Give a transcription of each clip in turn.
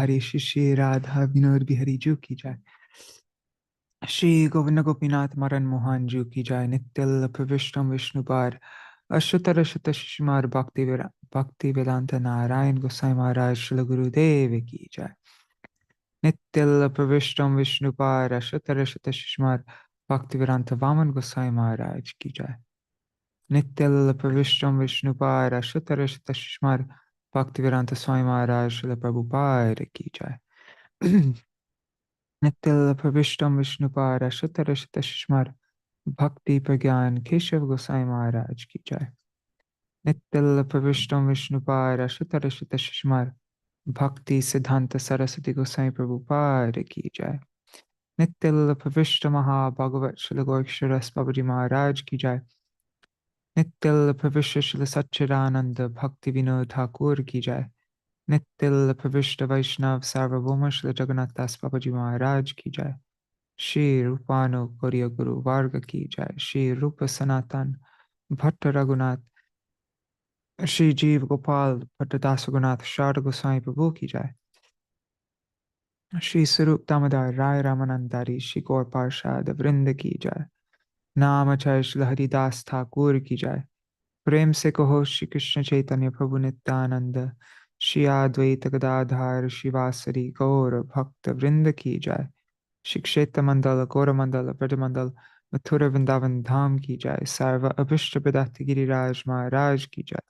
हरे श्री श्री राधा विनोद बिहारी जू की जाए। श्री गोविंद गोपीनाथ मरन मोहन जू की जाए। नित्य प्रविष्टम विष्णुपार अश्वतर शत शिशुमार भक्ति वेदांत नारायण गोसाई महाराज श्री गुरुदेव की जाए। नित्य प्रविष्टम विष्णुपार अश्वतर शत शिशुमार भक्ति वेदांत वामन गोसाई महाराज की जाए। नित्य प्रविष्टम विष्णुपार अश्वतर शत शिशुमार भक्ति वेदांत स्वामी महाराज श्री प्रभुपाद की जाए। नित्य प्रविष्टम विष्णुपार शतर शतश्मर भक्ति प्रज्ञान केशव गोसाई महाराज की जाए। नित्य प्रविष्टम विष्णुपार शतर शतश्मर भक्ति सिद्धांत सरस्वती गोसाई प्रभुपाद की जाए। नित्य प्रविष्ट महाभागवत श्री गौरांग बाबूजी महाराज की जाए। नित्य प्रविष्ट श्री सच्चिदानंद भक्ति विनोद ठाकुर की जाए। नित्य प्रविष्ट वैष्णव सार्वभौम श्री जगन्नाथ दास बाबाजी महाराज की जाए। श्री रूपानु गौरिया गुरु वर्ग की जाए। श्री रूप सनातन भट्ट रघुनाथ श्री जीव गोपाल भट्ट दास रघुनाथ शारद गोसाई प्रभु की जाए। श्री स्वरूप दामोदर राय रामानंदारी श्री गौर पार्षद वृंद की जाए। नाम जय श्री हरिदास ठाकुर की जाए। प्रेम से कहो श्री कृष्ण चैतन्य प्रभु नित्यानंद श्री अद्वैत गदाधर शिवासरी गौर भक्त वृंद की जाए। श्री क्षेत्र मंडल गौर मंडल ब्रजमंडल मथुरा वृंदावन धाम की जाए। सर्व अभिष्ट प्रदात गिरिराज महाराज की जाए।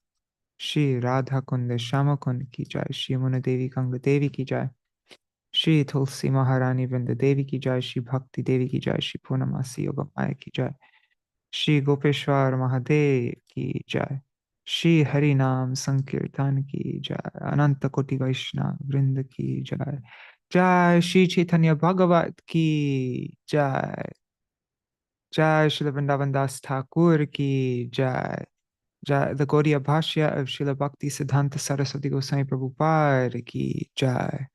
श्री राधा कुंद श्याम कुंद की जाए। श्री मुन देवी गंग देवी की जाए। श्री तुलसी महारानी वृंद देवी की जाए। श्री भक्ति देवी की जाए। श्री पूर्णमासी योग माया की जाए। श्री गोपेश्वर महादेव की जाए। श्री हरि नाम संकीर्तन की जाए। अनंत कोटि वैष्णव वृंद की जाए। जय श्री चैतन्य भागवत की जय। जय श्री वृंदावन दास ठाकुर की जय। जय the Gaudiya Bhashya of Srila Bhakti Siddhanta Saraswati Goswami Prabhupada ki jai.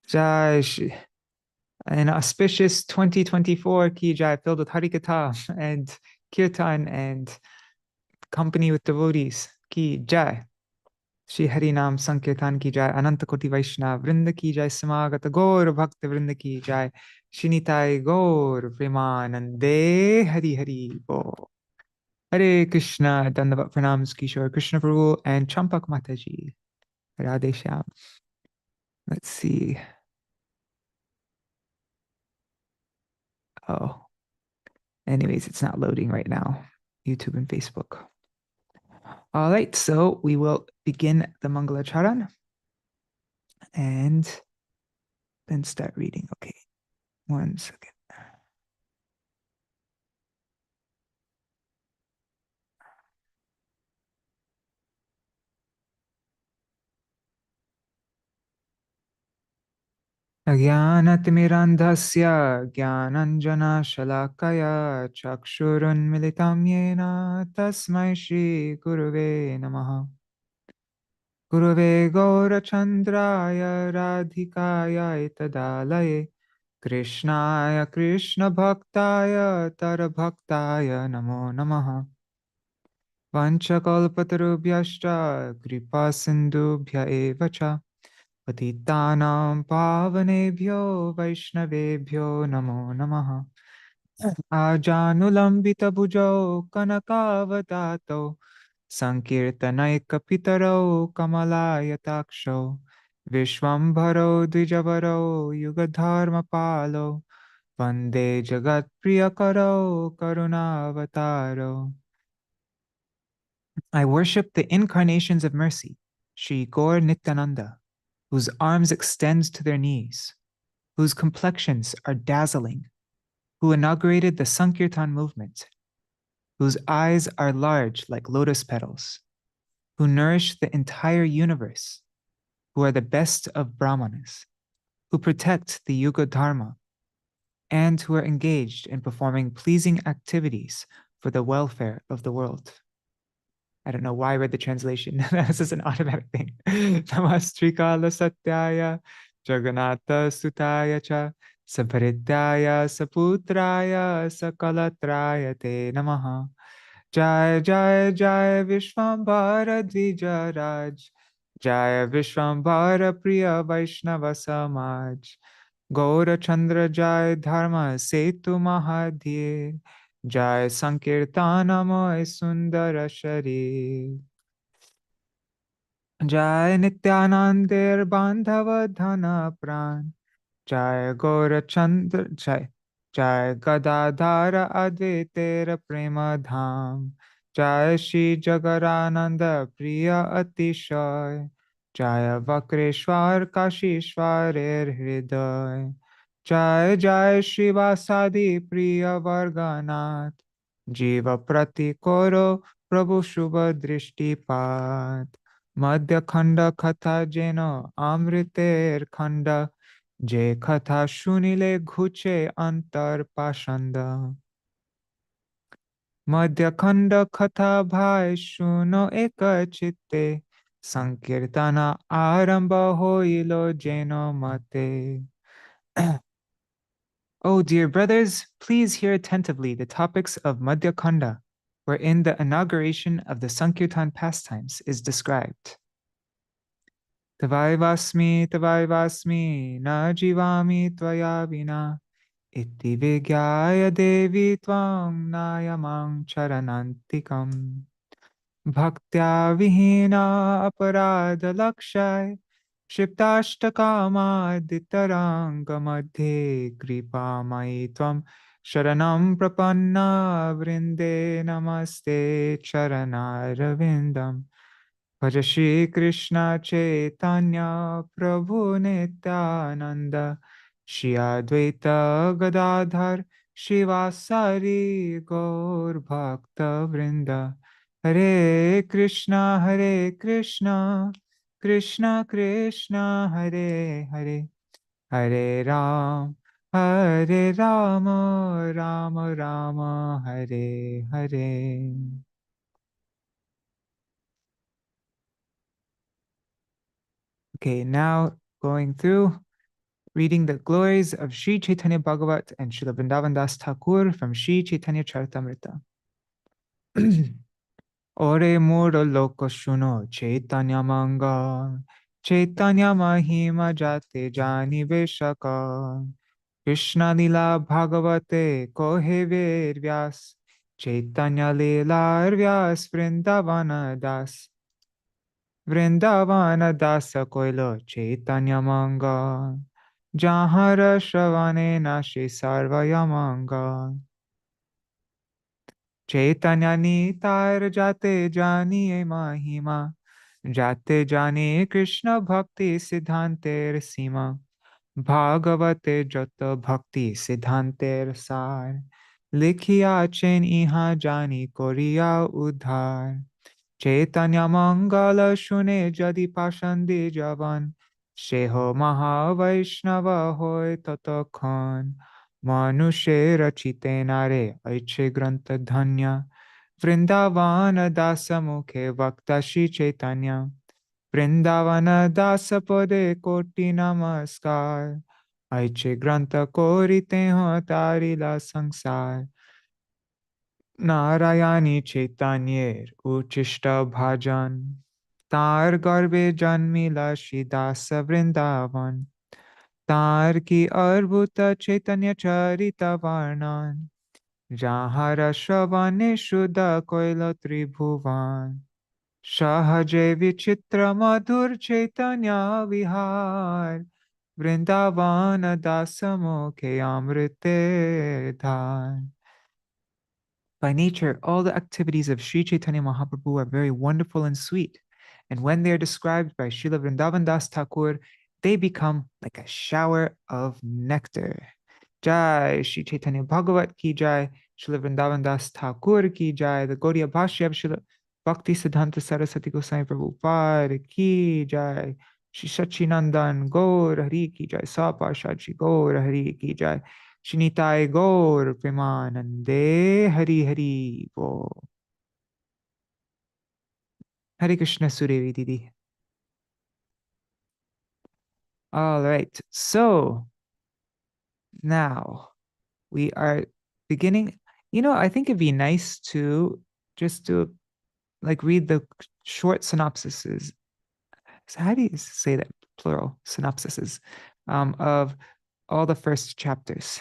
Jai Shri, an auspicious 2024 ki jai, filled with Harikatha and Kirtan and company with devotees ki jai. Shri Harinam Sankirtan ki jai. Ananta Koti Vaishnava Vrinda ki jai. Samagata Gaur Bhakta Vrinda ki jai. Shinitai Gaur Premanande Hari Hari Bo. Hare Krishna, Dandavat Pranams Kishore Krishna Prabhu and Champak Mataji. Radhe Shyam. Let's see. Oh, anyways, it's not loading right now. YouTube and Facebook. All right, so we will begin the Mangalacharan and then start reading. Okay, 1 second. अज्ञानतिमिरन्धस्य ज्ञानञ्जनशलाकया चक्षुरुन्मिलितं येन तस्मै श्रीगुरुवे नमः। गुरुवे गौरचन्द्राय राधिकाय तदालये कृष्णाय कृष्णभक्ताय तरभक्ताय नमो नमः। वंशकल्पतरुभ्यश्च कृपासिन्धुभ्य एव च पतितानां पावनेभ्यो वैष्णवेभ्यो नमो नमः। आजानुलम्बितभुजौ कनकावदातौ सङ्कीर्तनैकपितरौ कमलायताक्षौ विश्वम्भरौ द्विजवरौ युगधर्मपालौ वन्दे जगत्प्रियकरौ करुणावतारौ। I worship the incarnations of mercy, Śrī Gaur Nityananda, whose arms extend to their knees, whose complexions are dazzling, who inaugurated the Sankirtan movement, whose eyes are large like lotus petals, who nourish the entire universe, who are the best of Brahmanas, who protect the Yuga Dharma, and who are engaged in performing pleasing activities for the welfare of the world. I don't know why I read the translation. This is an automatic thing. Namastrikala Satyaya Jagannatha Sutaya Cha Sabharitaya Saputraya Sakalatraya Te Namaha. Jai Jai Jai Vishwambara Dvija Raj Jaya Vishwambara Priya Vaishnava Samaj. Gaura Chandra Jai Dharma Setu Mahadhye. Jai Sankirtanamoy Sundara Sharir. Jai Nityanandir Bandhava Dhana Pran. Jai Gaurachandra Jai Jai Gadadhara Advaitera Prema Dham. Jai Shri Jagarananda Priya Atishay. Jaya Vakreshwar Kashishwarer Hriday. Jai Jai Shri Vasadi Priya Varganath. Jiva Prati Koro Prabhu Shubha Drishtipat. Madhya-khaṇḍa Katha Jeno Amriter Khanda. Je Katha Shunile Ghuche Antar Pashanda. Madhya-khaṇḍa Katha Bhai Shuno Eka Chitte. Sankirtana Aramba Hoilo Jeno Mate. Oh, dear brothers, please hear attentively the topics of Madhya-khaṇḍa, wherein the inauguration of the Sankirtan pastimes is described. Tavaivasmi, na jivami tvaya vina, iti vigyaya devi tvam nayamang charanantikam. Bhaktya vihina aparadha lakshay, Shiptashtakama madhe kripa mai tvam sharanam prapanna vrinde namaste charanarvindam. Bhaja Shri Krishna Chaitanya Prabhu Nityananda Shri Advaita Gadadhar Shivasari Gaur Bhakta Vrinda. Hare Krishna, Krishna Krishna, Hare Hare, Hare Rama, Rama Rama, Hare Hare. Okay, now going through reading the glories of Śrī Caitanya-bhāgavata and Śrīla Vrindavan Das Thakur from Śrī Caitanya Charitamrita. Ore mura loko shuno Chaitanya manga, Chaitanya mahima jate jani veshaka. Krishna lila bhagavate kohe ved vyas, Chaitanya lila vyas vrindavana das. Vrindavana dasa koilo Chaitanya manga, Jahara shravane nashi sarvaya manga. Chaitanya nitar jate janiye mahima, Jate jani Krishna bhakti siddhanter sima. Bhagavate jata bhakti siddhanter sar, Likhiya chen iha jani koriya udhar. Chaitanya mangala shune jadi pashandi javan, Sheho maha vaishnava hoy tatakhan. Manushe rachite nare aiche granta dhanya, Vrindavana dasa mukhe vakta Shri Chaitanya. Vrindavana dasa pade koti namaskar, Aiche granta korite ho tarila sangsar. Narayani Chaitanyar Uchishta Bhajan, Tar garbe janmila Shridasa Vrindavan, Tar ki arbhuta Chaitanya Charita Varnan, Jahara Shravane Shuddha Koila Tribhuvan. Shahaje Vichitra Madhur Chaitanya Vihar, Vrindavana Dasamokhe Amrite Dhar. By nature, all the activities of Śrī Caitanya Mahaprabhu are very wonderful and sweet. And when they are described by Srila Vrindavan Das Thakur, they become like a shower of nectar. Jai Śrī Caitanya-bhāgavata ki jai, Srila Vrindavan Das Thakur ki jai, the Gaudiya Bhashya of Srila Bhakti Siddhanta Saraswati Goswami Prabhupada ki jai, Shri Sachinandan Gaur Hari ki jai, Saparshad Shri Gaur Hari ki jai, Shinitai Gaur Premanande Hari Hari Bo. Hare Krishna Surevi Didi. All right, so now we are beginning. I think it'd be nice to just to like read the short synopsises So how do you say that? Plural synopsises of all the first chapters.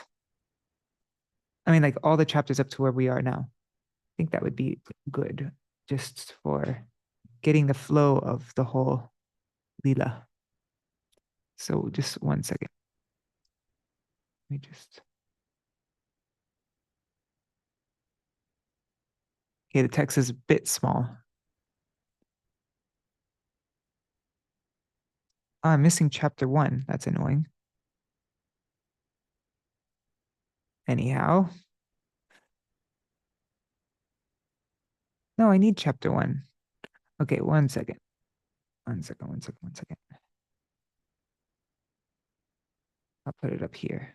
I mean, like all the chapters up to where we are now. I think that would be good just for getting the flow of the whole Leela. So just 1 second. Let me just. Okay, the text is a bit small. Oh, I'm missing chapter 1. That's annoying. Anyhow. No, I need chapter 1. Okay, 1 second. 1 second, 1 second, 1 second. I'll put it up here.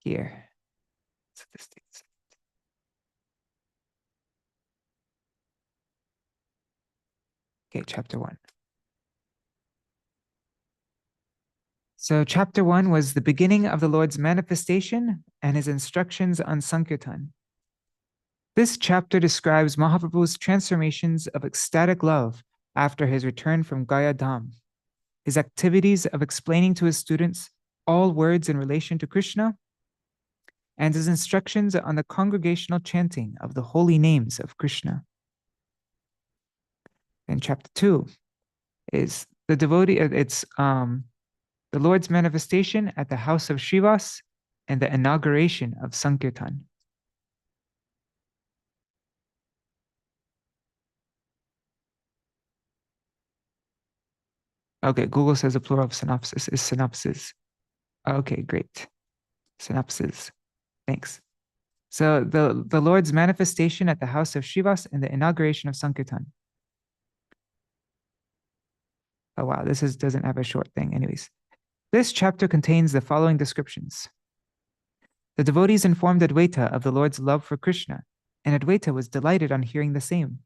Here. So this thing's. Okay, chapter 1. So chapter 1 was the beginning of the Lord's manifestation and his instructions on Sankirtan. This chapter describes Mahāprabhu's transformations of ecstatic love after his return from Gaya Dham, his activities of explaining to his students all words in relation to Krishna, and his instructions on the congregational chanting of the holy names of Krishna. And chapter 2 is the devotee, it's the Lord's manifestation at the house of Srivas and the inauguration of Sankirtan. Okay, Google says the plural of synopsis is synopsis. Okay, great. Synopsis. Thanks. So the Lord's manifestation at the house of Srivas and the inauguration of Sankirtan. Oh wow, this doesn't have a short thing. Anyways, this chapter contains the following descriptions. The devotees informed Advaita of the Lord's love for Krishna, and Advaita was delighted on hearing the same.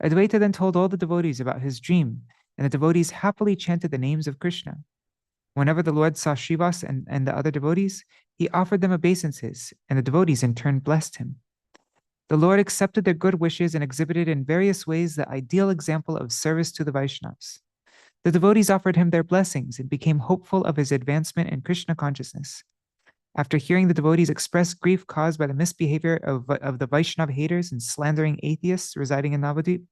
Advaita then told all the devotees about his dream, and the devotees happily chanted the names of Krishna. Whenever the Lord saw Srivas and the other devotees, he offered them obeisances, and the devotees in turn blessed him. The Lord accepted their good wishes and exhibited in various ways the ideal example of service to the Vaishnavas. The devotees offered him their blessings and became hopeful of his advancement in Krishna consciousness. After hearing the devotees express grief caused by the misbehavior of the Vaishnava haters and slandering atheists residing in Navadvip,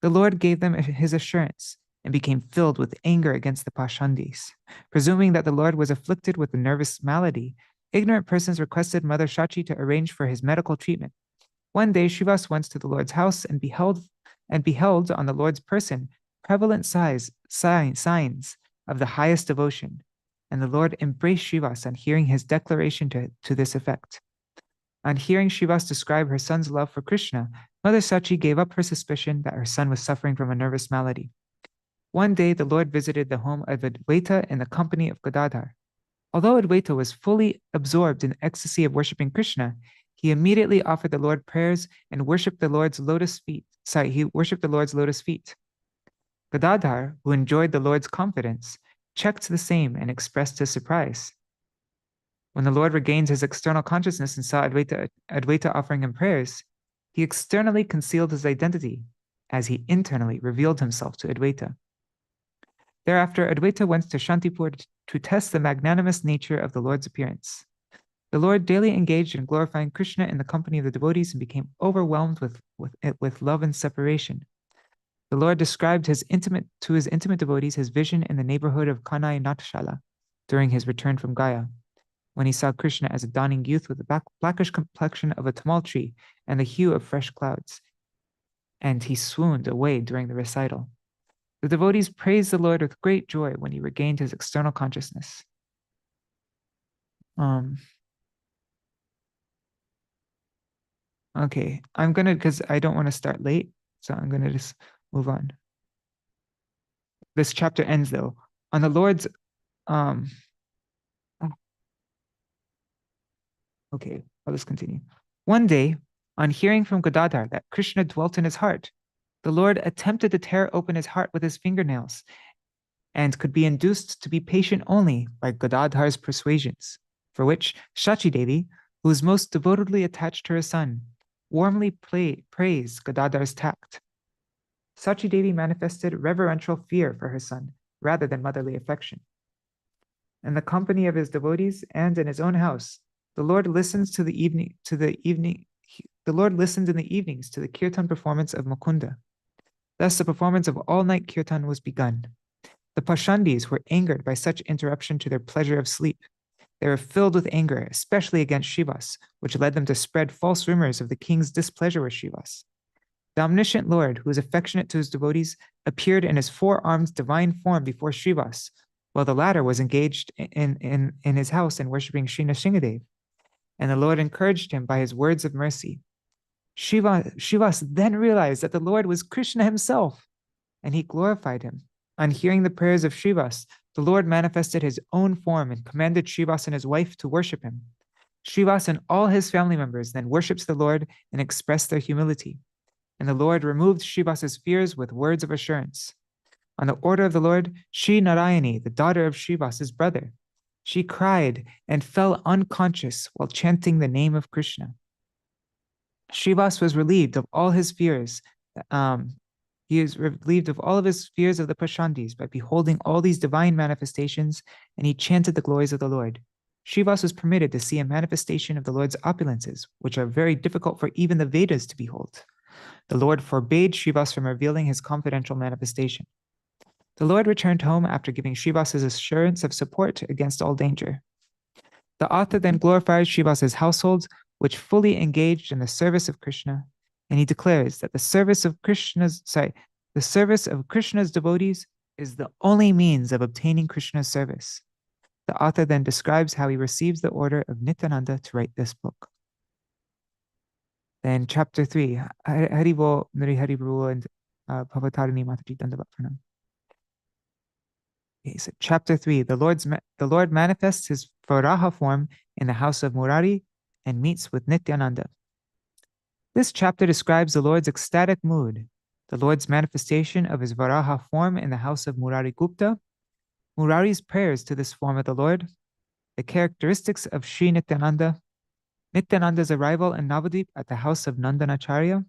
the Lord gave them his assurance and became filled with anger against the Pashandis. Presuming that the Lord was afflicted with a nervous malady, ignorant persons requested Mother Shachi to arrange for his medical treatment. One day, Srivas went to the Lord's house and beheld on the Lord's person prevalent signs of the highest devotion, and the Lord embraced Srivas on hearing his declaration to this effect. On hearing Srivas describe her son's love for Krishna, Mother Sachi gave up her suspicion that her son was suffering from a nervous malady. One day, the Lord visited the home of Advaita in the company of Gadadhar. Although Advaita was fully absorbed in the ecstasy of worshiping Krishna, he immediately offered the Lord prayers and worshipped the Lord's lotus feet. Gadadhar, who enjoyed the Lord's confidence, checked the same and expressed his surprise. When the Lord regained his external consciousness and saw Advaita offering him prayers, he externally concealed his identity as he internally revealed himself to Advaita. Thereafter, Advaita went to Shantipur to test the magnanimous nature of the Lord's appearance. The Lord daily engaged in glorifying Krishna in the company of the devotees and became overwhelmed with love and separation. The Lord described to his intimate devotees his vision in the neighborhood of Kanai Natshala during his return from Gaya, when he saw Krishna as a dawning youth with the blackish complexion of a tamal tree and the hue of fresh clouds, and he swooned away during the recital. The devotees praised the Lord with great joy when he regained his external consciousness. Okay, because I don't want to start late, so I'm gonna just move on. This chapter ends though on the Lord's okay, I'll just continue. One day, on hearing from Gadadhar that Krishna dwelt in his heart, the Lord attempted to tear open his heart with his fingernails and could be induced to be patient only by Gadadhar's persuasions. for which Shachi Devi, who was most devotedly attached to her son, warmly praised Gadadhar's tact. Shachi Devi manifested reverential fear for her son rather than motherly affection. In the company of his devotees and in his own house, the Lord listens in the evenings to the kirtan performance of Mukunda. Thus, the performance of all-night kirtan was begun. The Pashandis were angered by such interruption to their pleasure of sleep. They were filled with anger, especially against Srivas, which led them to spread false rumors of the king's displeasure with Srivas. The omniscient Lord, who is affectionate to his devotees, appeared in his four-armed divine form before Srivas, while the latter was engaged in his house in worshipping Sri Nrsingadev. And the Lord encouraged him by his words of mercy. Srivas then realized that the Lord was Krishna himself, and he glorified him. On hearing the prayers of Srivas, the Lord manifested his own form and commanded Srivas and his wife to worship him. Srivas and all his family members then worshipped the Lord and expressed their humility. And the Lord removed Srivas's fears with words of assurance. On the order of the Lord, Sri Narayani, the daughter of Srivas's brother, she cried and fell unconscious while chanting the name of Krishna. Srivas was relieved of all his fears. He is relieved of all of his fears of the Pashandis by beholding all these divine manifestations, and he chanted the glories of the Lord. Srivas was permitted to see a manifestation of the Lord's opulences, which are very difficult for even the Vedas to behold. The Lord forbade Srivas from revealing his confidential manifestation. The Lord returned home after giving Srivas his assurance of support against all danger. The author then glorifies Srivas's household, which fully engaged in the service of Krishna, and he declares that the service of Krishna's devotees is the only means of obtaining Krishna's service. The author then describes how he receives the order of Nityananda to write this book. Then chapter 3, Haribo, Nari Haribo, and Bhavatarani Mataji Dandavat Pranam. Okay, so chapter 3, the Lord manifests his Varaha form in the house of Murari and meets with Nityananda. This chapter describes the Lord's ecstatic mood, the Lord's manifestation of his Varaha form in the house of Murari Gupta, Murari's prayers to this form of the Lord, the characteristics of Sri Nityananda, Nityananda's arrival in Navadvip at the house of Nandanacharya,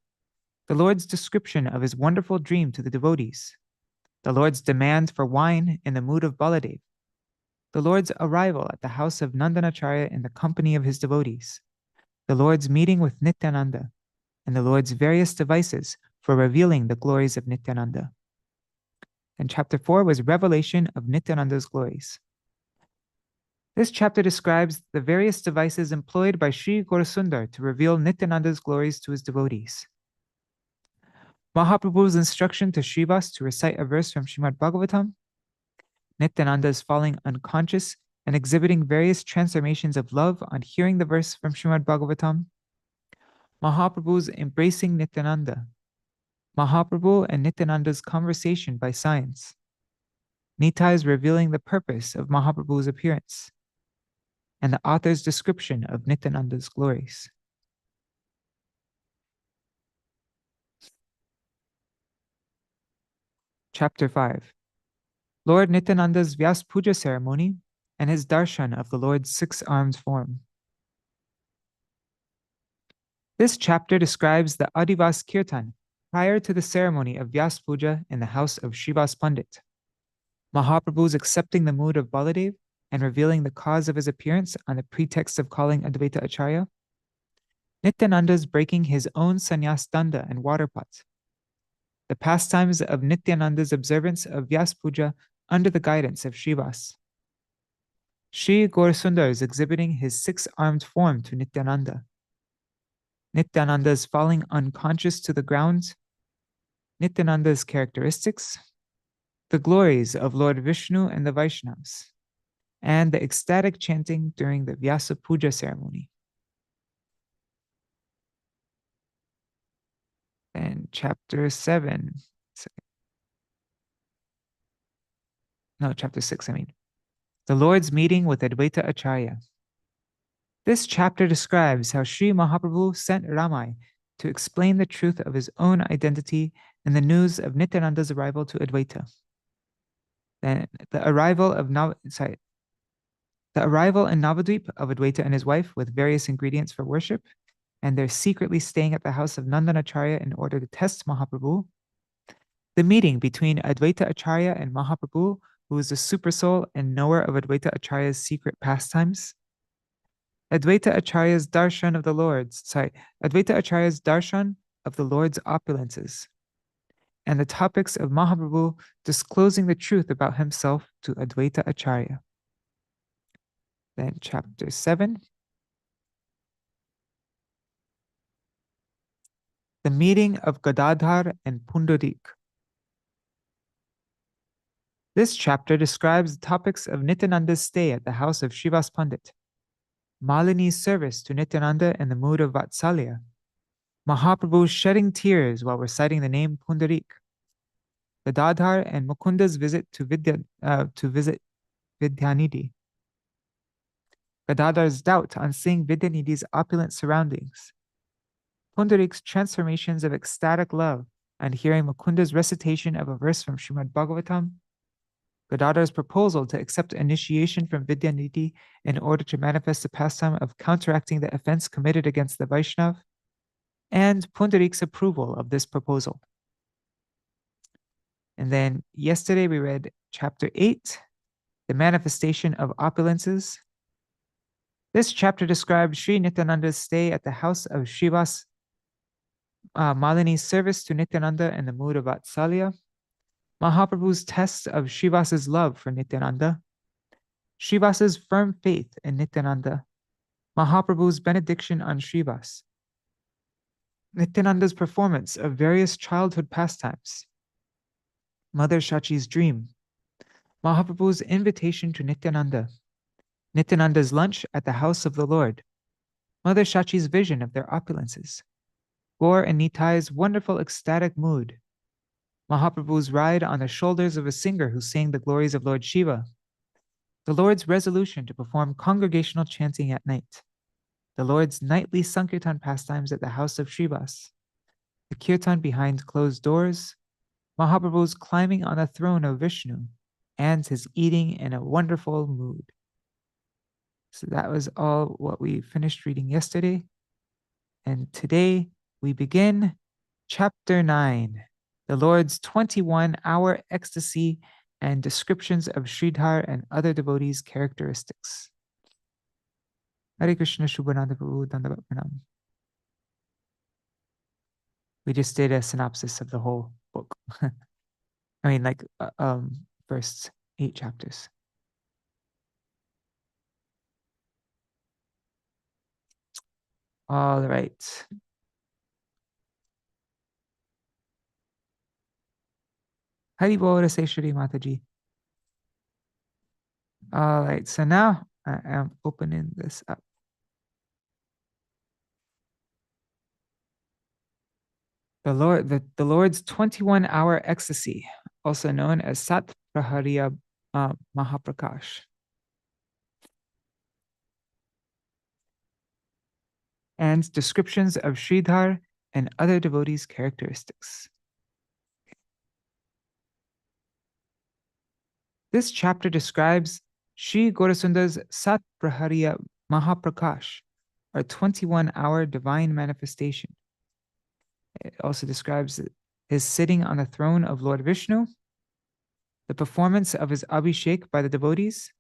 the Lord's description of his wonderful dream to the devotees, the Lord's demand for wine in the mood of Baladev, the Lord's arrival at the house of Nandanacharya in the company of his devotees, the Lord's meeting with Nityananda, and the Lord's various devices for revealing the glories of Nityananda. And chapter 4 was revelation of Nityananda's glories. This chapter describes the various devices employed by Śrī Gaurasundara to reveal Nityananda's glories to his devotees. Mahāprabhu's instruction to Srivas to recite a verse from Śrīmad Bhagavatam, Nityananda is falling unconscious and exhibiting various transformations of love on hearing the verse from Śrīmad Bhagavatam, Mahāprabhu's embracing Nityananda, Mahāprabhu and Nityananda's conversation by signs, Nitai's revealing the purpose of Mahāprabhu's appearance, and the author's description of Nityananda's glories. Chapter 5, Lord Nityananda's Vyas Puja ceremony and his darshan of the Lord's six-armed form. This chapter describes the Adivas Kirtan prior to the ceremony of Vyas Puja in the house of Srivas Pandit. Mahāprabhu's accepting the mood of Baladev and revealing the cause of his appearance on the pretext of calling Advaita Acharya. Nityananda's breaking his own sannyas danda and water pot. The pastimes of Nityananda's observance of Vyas Puja under the guidance of Srivas. Śrī Gaurasundara is exhibiting his six-armed form to Nityananda. Nityananda's falling unconscious to the ground, Nityananda's characteristics, the glories of Lord Viṣṇu and the Vaishnavas, and the ecstatic chanting during the Vyasa Puja ceremony. And chapter 7, chapter 6, the Lord's meeting with Advaita Acharya. This chapter describes how Sri Mahaprabhu sent Ramai to explain the truth of his own identity and the news of Nityananda's arrival to Advaita. Then the arrival of The arrival in Navadvip of Advaita and his wife with various ingredients for worship, and they're secretly staying at the house of Nandanacharya in order to test Mahaprabhu. The meeting between Advaita Acharya and Mahaprabhu, who is the supersoul and knower of Advaita Acharya's secret pastimes. Advaita Acharya's darshan of the Lord's opulences, and the topics of Mahaprabhu disclosing the truth about himself to Advaita Acharya. Then chapter 7. The meeting of Gadadhar and Pundarik. This chapter describes the topics of Nityananda's stay at the house of Srivas Pandit, Malini's service to Nityananda in the mood of Vatsalya, Mahaprabhu shedding tears while reciting the name Pundarik, Gadadhar and Mukunda's visit to visit Vidyanidhi, Gadadhar's doubt on seeing Vidyanidhi's opulent surroundings, Pundarik's transformations of ecstatic love and hearing Mukunda's recitation of a verse from Srimad Bhagavatam, Gadadhar's proposal to accept initiation from Vidyanidhi in order to manifest the pastime of counteracting the offense committed against the Vaishnav, and Pundarik's approval of this proposal. And then yesterday we read chapter 8, the manifestation of opulences. This chapter describes Sri Nityananda's stay at the house of Srivas, Malini's service to Nityananda in the mood of Vatsalya, Mahaprabhu's test of Srivas's love for Nityananda, Srivas's firm faith in Nityananda, Mahaprabhu's benediction on Srivas, Nityananda's performance of various childhood pastimes, Mother Shachi's dream, Mahaprabhu's invitation to Nityananda, Nityananda's lunch at the house of the Lord, Mother Shachi's vision of their opulences, Gaur and Nitai's wonderful ecstatic mood, Mahaprabhu's ride on the shoulders of a singer who sang the glories of Lord Shiva, the Lord's resolution to perform congregational chanting at night, the Lord's nightly Sankirtan pastimes at the house of Srivas, the kirtan behind closed doors, Mahaprabhu's climbing on the throne of Viṣṇu, and his eating in a wonderful mood. So that was all what we finished reading yesterday. And today we begin chapter 9, the Lord's 21-hour ecstasy and descriptions of Sridhar and other devotees' characteristics. Hare Krishna, Shubhananda Prabhu, Dandavat Pranam. We just did a synopsis of the whole book. I mean, like, first 8 chapters. All right. Hari Bol say Shri Mataji. All right, so now I am opening this up. The Lord's 21-hour ecstasy, also known as sāta-prahariyā-mahā-prakāśa. And descriptions of Sridhar and other devotees' characteristics. This chapter describes Śrī Gaurasundara's sāta-prahariyā-mahā-prakāśa, or 21-hour divine manifestation. It also describes his sitting on the throne of Lord Viṣṇu, the performance of his abhiṣeka by the devotees,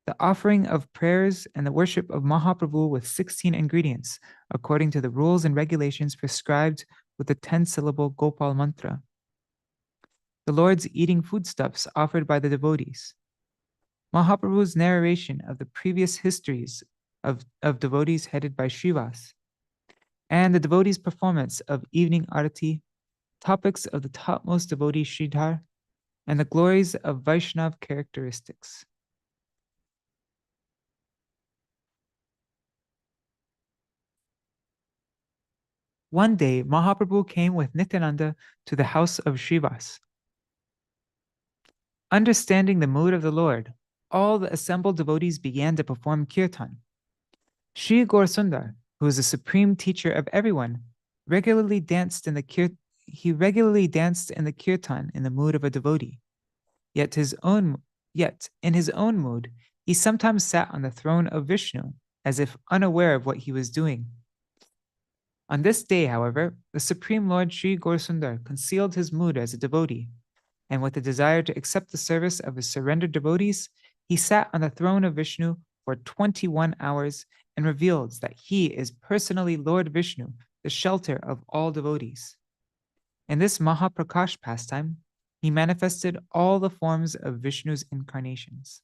the offering of prayers and the worship of Mahaprabhu with 16 ingredients, according to the rules and regulations prescribed with the 10-syllable Gopāla-mantra, the Lord's eating foodstuffs offered by the devotees, Mahaprabhu's narration of the previous histories of devotees headed by Srivas, and the devotees' performance of evening arati, topics of the topmost devotee Sridhar, and the glories of Vaishnav characteristics. One day, Mahaprabhu came with Nityananda to the house of Srivas. Understanding the mood of the Lord, all the assembled devotees began to perform kirtan. Śrī Gaurasundara, who is the supreme teacher of everyone, regularly danced in the kirtan in the mood of a devotee. Yet in his own mood, He sometimes sat on the throne of Viṣṇu, as if unaware of what he was doing. On this day, however, the Supreme Lord Śrī Gaurasundara concealed his mood as a devotee, and with a desire to accept the service of his surrendered devotees, he sat on the throne of Viṣṇu for 21 hours and revealed that he is personally Lord Viṣṇu, the shelter of all devotees. In this Mahā-prakāśa pastime, he manifested all the forms of Vishnu's incarnations.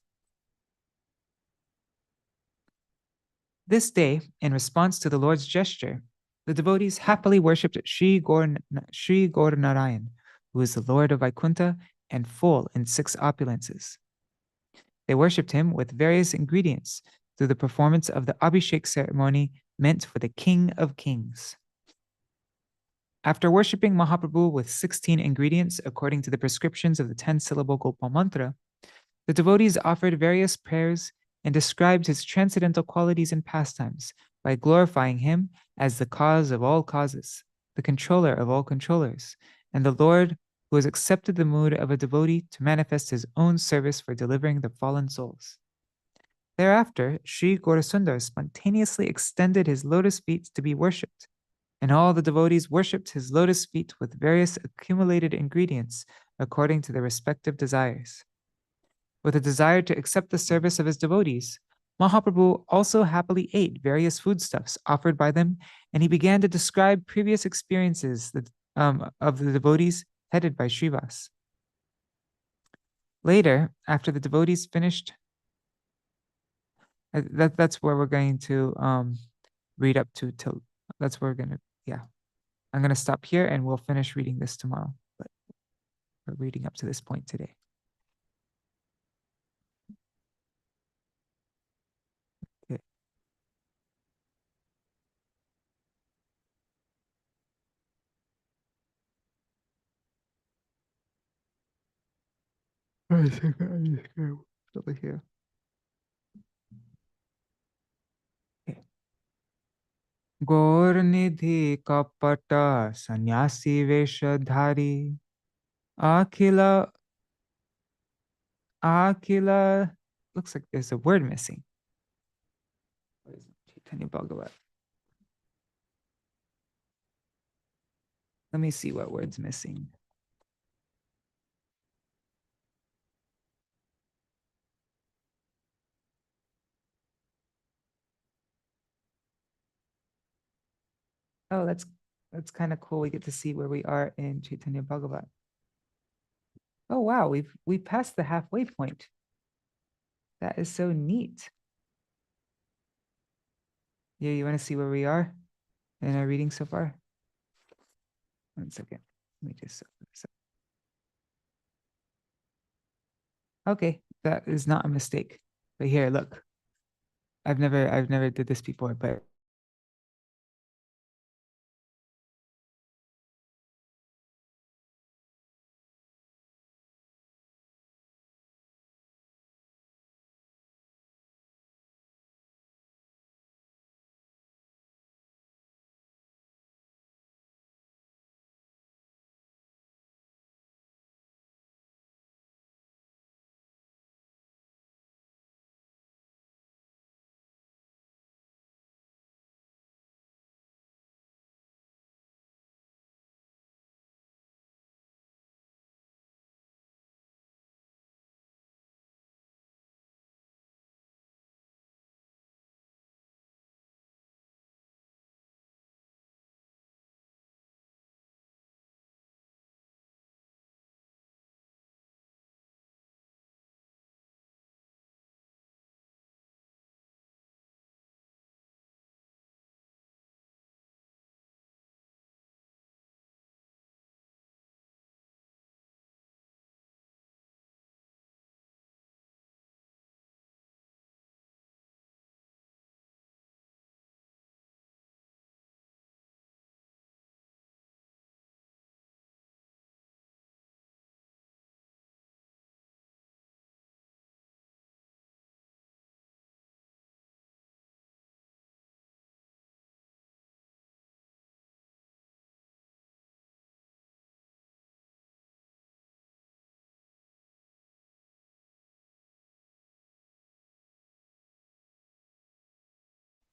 This day, in response to the Lord's gesture, the devotees happily worshipped Śrī Gaurasundara, who is the Lord of Vaikuntha and full in 6 opulences. They worshipped him with various ingredients through the performance of the abhiṣeka ceremony meant for the King of Kings. After worshipping Mahāprabhu with 16 ingredients according to the prescriptions of the 10-syllable Gopāla-mantra, the devotees offered various prayers and described his transcendental qualities and pastimes by glorifying him as the cause of all causes, the controller of all controllers, and the Lord who has accepted the mood of a devotee to manifest his own service for delivering the fallen souls. Thereafter, Śrī Gaurasundara spontaneously extended his lotus feet to be worshipped, and all the devotees worshipped his lotus feet with various accumulated ingredients according to their respective desires. With a desire to accept the service of his devotees, Mahāprabhu also happily ate various foodstuffs offered by them, and he began to describe previous experiences of the devotees headed by Srivas. Later, after the devotees finished, that's where we're going to read up to till. That's where we're going to, yeah. I'm going to stop here and we'll finish reading this tomorrow. But we're reading up to this point today. Okay. Over here. Okay. Gaur nidhi kapata sannyasi veshadhari Akila looks like there's a word missing. What is it? Chaitanya-bhāgavata. Let me see what word's missing. Oh, that's kind of cool. We get to see where we are in Chaitanya-bhāgavata. Oh wow, we passed the halfway point. That is so neat. Yeah, you want to see where we are in our reading so far? 1 second. Let me just open this up. Okay, that is not a mistake. But here, look. I've never did this before, but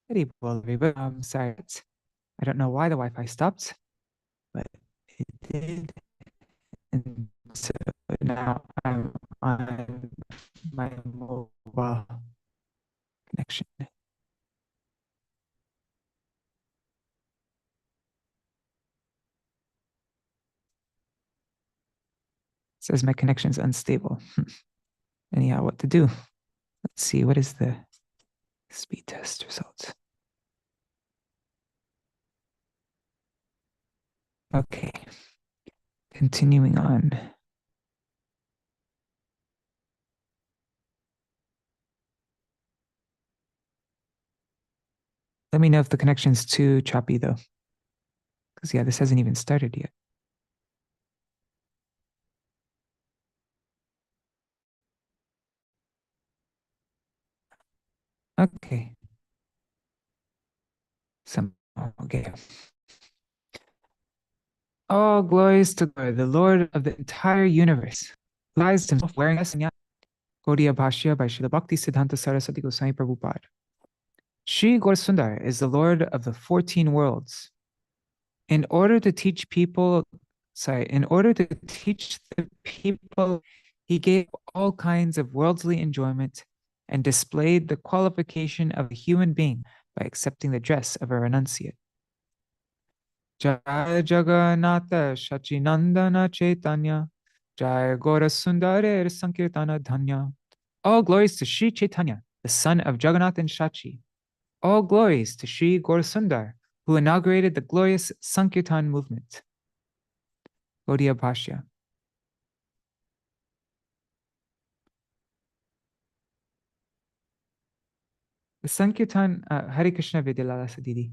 Very well, everybody. I'm sorry. I don't know why the Wi-Fi stopped, but it did. And so now I'm on my mobile connection. It says my connection is unstable. Anyhow, what to do? Let's see, what is the speed test results? Okay, continuing on. Let me know if the connection's too choppy though. Because yeah, this hasn't even started yet. Okay. Okay. All glories to God, the Lord of the entire universe, who lies himself wearing us in Gaudiya-bhāshya by Śrīla Bhakti-siddhanta Saraswati Goswami Prabhupada. Śrī Gaurasundara is the Lord of the 14 worlds. In order to teach the people, he gave all kinds of worldly enjoyment and displayed the qualification of a human being by accepting the dress of a renunciate. Jaya Jagannatha Shachinandana Chaitanya, Jaya Gaurasundara Sankirtana Dhanya. All glories to Śrī Caitanya, the son of Jagannath and Shachi. All glories to Śrī Gaurasundara, who inaugurated the glorious Sankirtan movement. Gaudiya Bhashya. The Sankirtan, Hare Krishna Vidyalala Sadidi.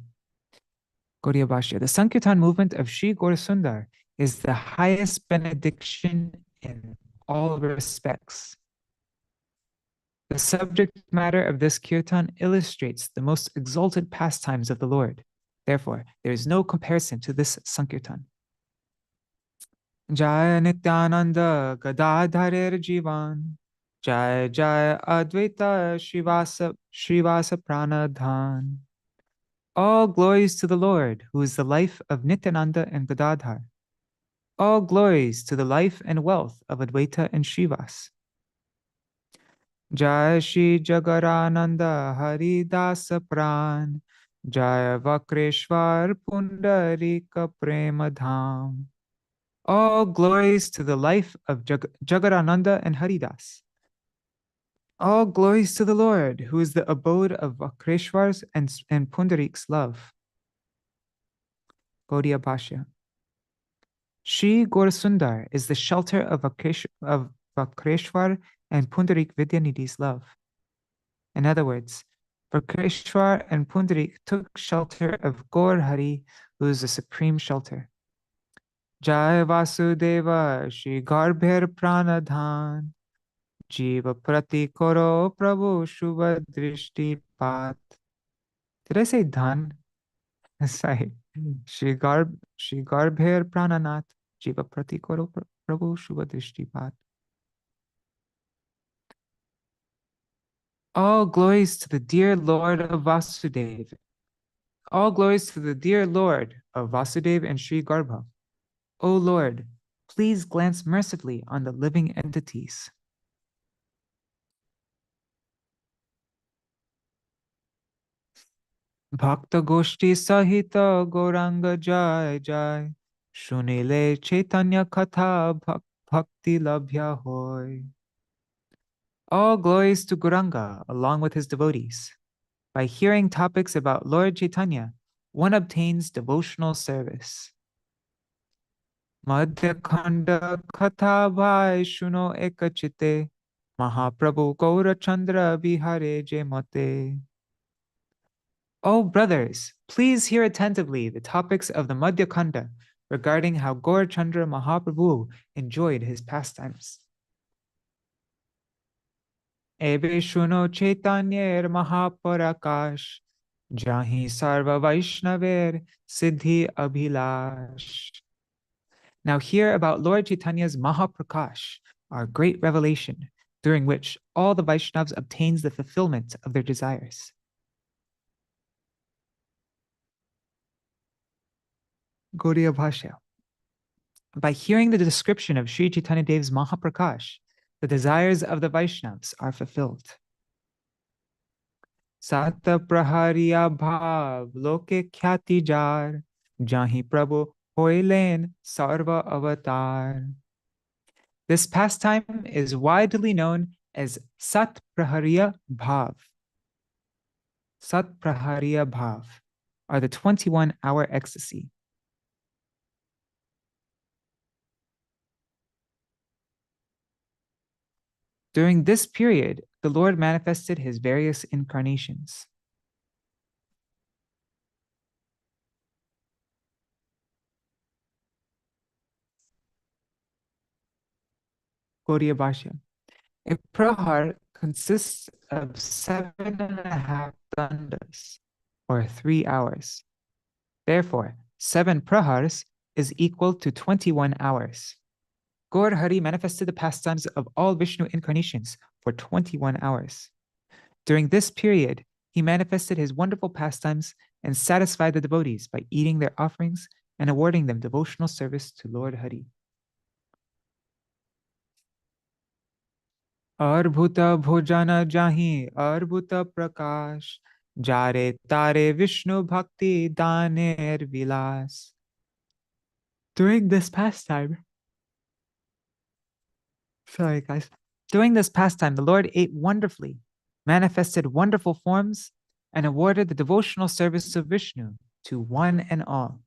Gaudiya Bhashya. The Sankirtan movement of Śrī Gaurasundara is the highest benediction in all respects. The subject matter of this kirtan illustrates the most exalted pastimes of the Lord. Therefore, there is no comparison to this Sankirtan. Jaya Nityananda Gadadharer Jivan, Jaya Jaya Advaita Shrivasa Pranadhan. All glories to the Lord, who is the life of Nityananda and Gadadhar. All glories to the life and wealth of Advaita and Shrivas. Jai Shri Jagarananda Haridasa Pran, Jaya Vakreshwar Pundarika Premadham. All glories to the life of Jagarananda and Haridas. All glories to the Lord, who is the abode of Vakreshwar's and Pundarik's love. Gaudiya Bhashya. Śrī Gaurasundara is the shelter of Vakreshwar and Pundarik Vidyanidhi's love. In other words, Vakreshwar and Pundarik took shelter of Gaur Hari, who is the supreme shelter. Jai Vasudeva Shri Garbher Pranadhan, Jiva Prati Koro Prabhu Shubha Drishti Pat. Did I say dhan? Sorry. Shri Garbher Prananath, Jiva Prati Koro Prabhu Shubha Drishti Pat. All glories to the dear Lord of Vasudeva. All glories to the dear Lord of Vasudeva and Sri Garbha. O Lord, please glance mercifully on the living entities. Bhakta Goshti Sahita Gauranga Jai Jai, Shunile Chaitanya Katha Bhakti Labhya Hoy. All glories to Gauranga along with his devotees. By hearing topics about Lord Chaitanya, one obtains devotional service. Madhya-khaṇḍa Katha Bhai Shuno Ekachite, Mahāprabhu Gaura Chandra Vihare Jemate. Oh, brothers, please hear attentively the topics of the Madhya-khaṇḍa regarding how Gaura Chandra Mahāprabhu enjoyed his pastimes. Ebe Shuno Chaitanya Mahā-prakāśa, Jahi Sarva Vaishnaver Siddhi Abhilash. Now hear about Lord Chaitanya's Mahā-prakāśa, our great revelation, during which all the Vaishnavas obtains the fulfillment of their desires. Gaudiya Bhashya. By hearing the description of Śrī Caitanya-dev's Mahā-prakāśa, the desires of the Vaishnavas are fulfilled. sāta-prahariyā-bhāva loke khyati jar, jahi prabhu hoilen sarva avatar. This pastime is widely known as sāta-prahariyā-bhāva. Sāta-prahariyā-bhāva are the 21-hour ecstasy. During this period, the Lord manifested his various incarnations. Gaudiya Bhashya. A prahar consists of 7.5 dandas, or 3 hours. Therefore, 7 prahars is equal to 21 hours. Gaur Hari manifested the pastimes of all Vishnu incarnations for 21 hours. During this period, he manifested his wonderful pastimes and satisfied the devotees by eating their offerings and awarding them devotional service to Lord Hari. Arbhuta bhojana jahi arbhuta prakash, jare tare Vishnu bhakti daner vilas. During this pastime, the Lord ate wonderfully, manifested wonderful forms, and awarded the devotional service of Vishnu to one and all.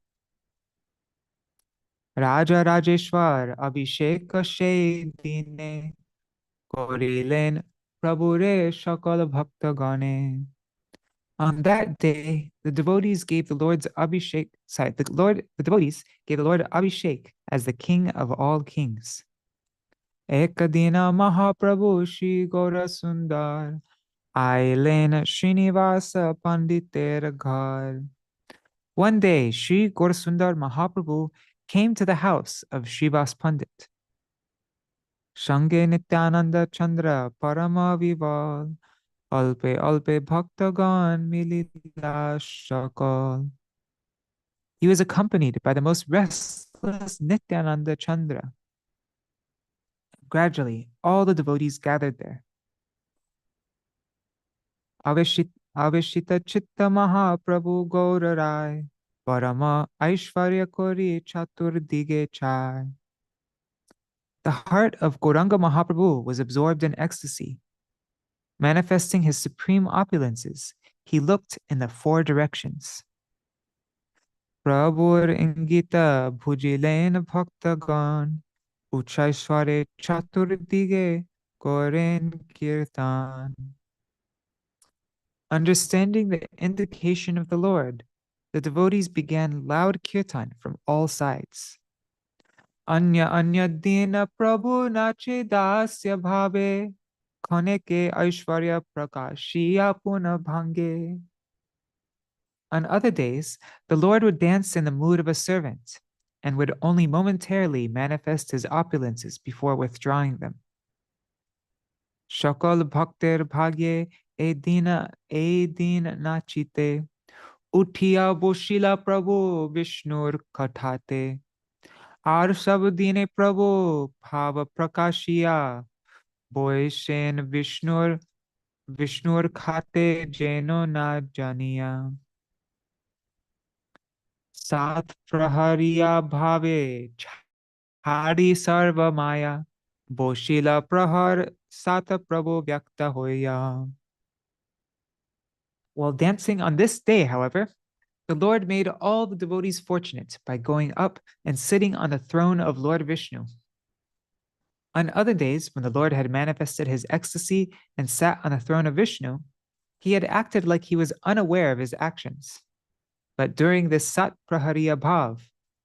Raja Rajeshwar abhiṣeka she dine, korilen prabhure shakal bhakta gane. On that day, the devotees gave the Lord abhiṣeka as the king of all kings. Ekadina Mahāprabhu Śrī Gaurasundara ailen Srinivasa Panditer ghar. One day, Śrī Gaurasundara Mahāprabhu came to the house of Srivas Pandit. Shange Nityananda Chandra Parama Vival, Alpe Alpe Bhaktagan Milila Shakal. He was accompanied by the most restless Nityananda Chandra. Gradually, all the devotees gathered there. Aveshita Chitta Mahāprabhu Gaurarai, Parama Aishvarya Kori Chatur Dige Chai. The heart of Gauranga Mahāprabhu was absorbed in ecstasy. Manifesting his supreme opulences, he looked in the 4 directions. Prabhur Ingita Bhujilen Bhaktagan, Uchaishware Chatur Dige Koren Kirtan. Understanding the indication of the Lord, the devotees began loud kirtan from all sides. Anya Anya Dina Prabhu Nache Dasya Bhave, Koneke Aishvarya Prakāśya Puna Bhange. On other days, the Lord would dance in the mood of a servant and would only momentarily manifest his opulences before withdrawing them. Shakal Bhakter Bhagye Edin Nachite, Uthiya Boshila Prabhu Vishnur Kathate, Ar Sabdine Prabhu Bhava Prakāśya, Boishen Vishnur Khate Jeno Na Janiya. Sāta-prahariyā-bhāve chhari sarva maya, Boshila prahar sata prabhu vyakta hoya. While dancing on this day, however, the Lord made all the devotees fortunate by going up and sitting on the throne of Lord Viṣṇu. On other days, when the Lord had manifested his ecstasy and sat on the throne of Viṣṇu, he had acted like he was unaware of his actions. But during this sāta-prahariyā-bhāva,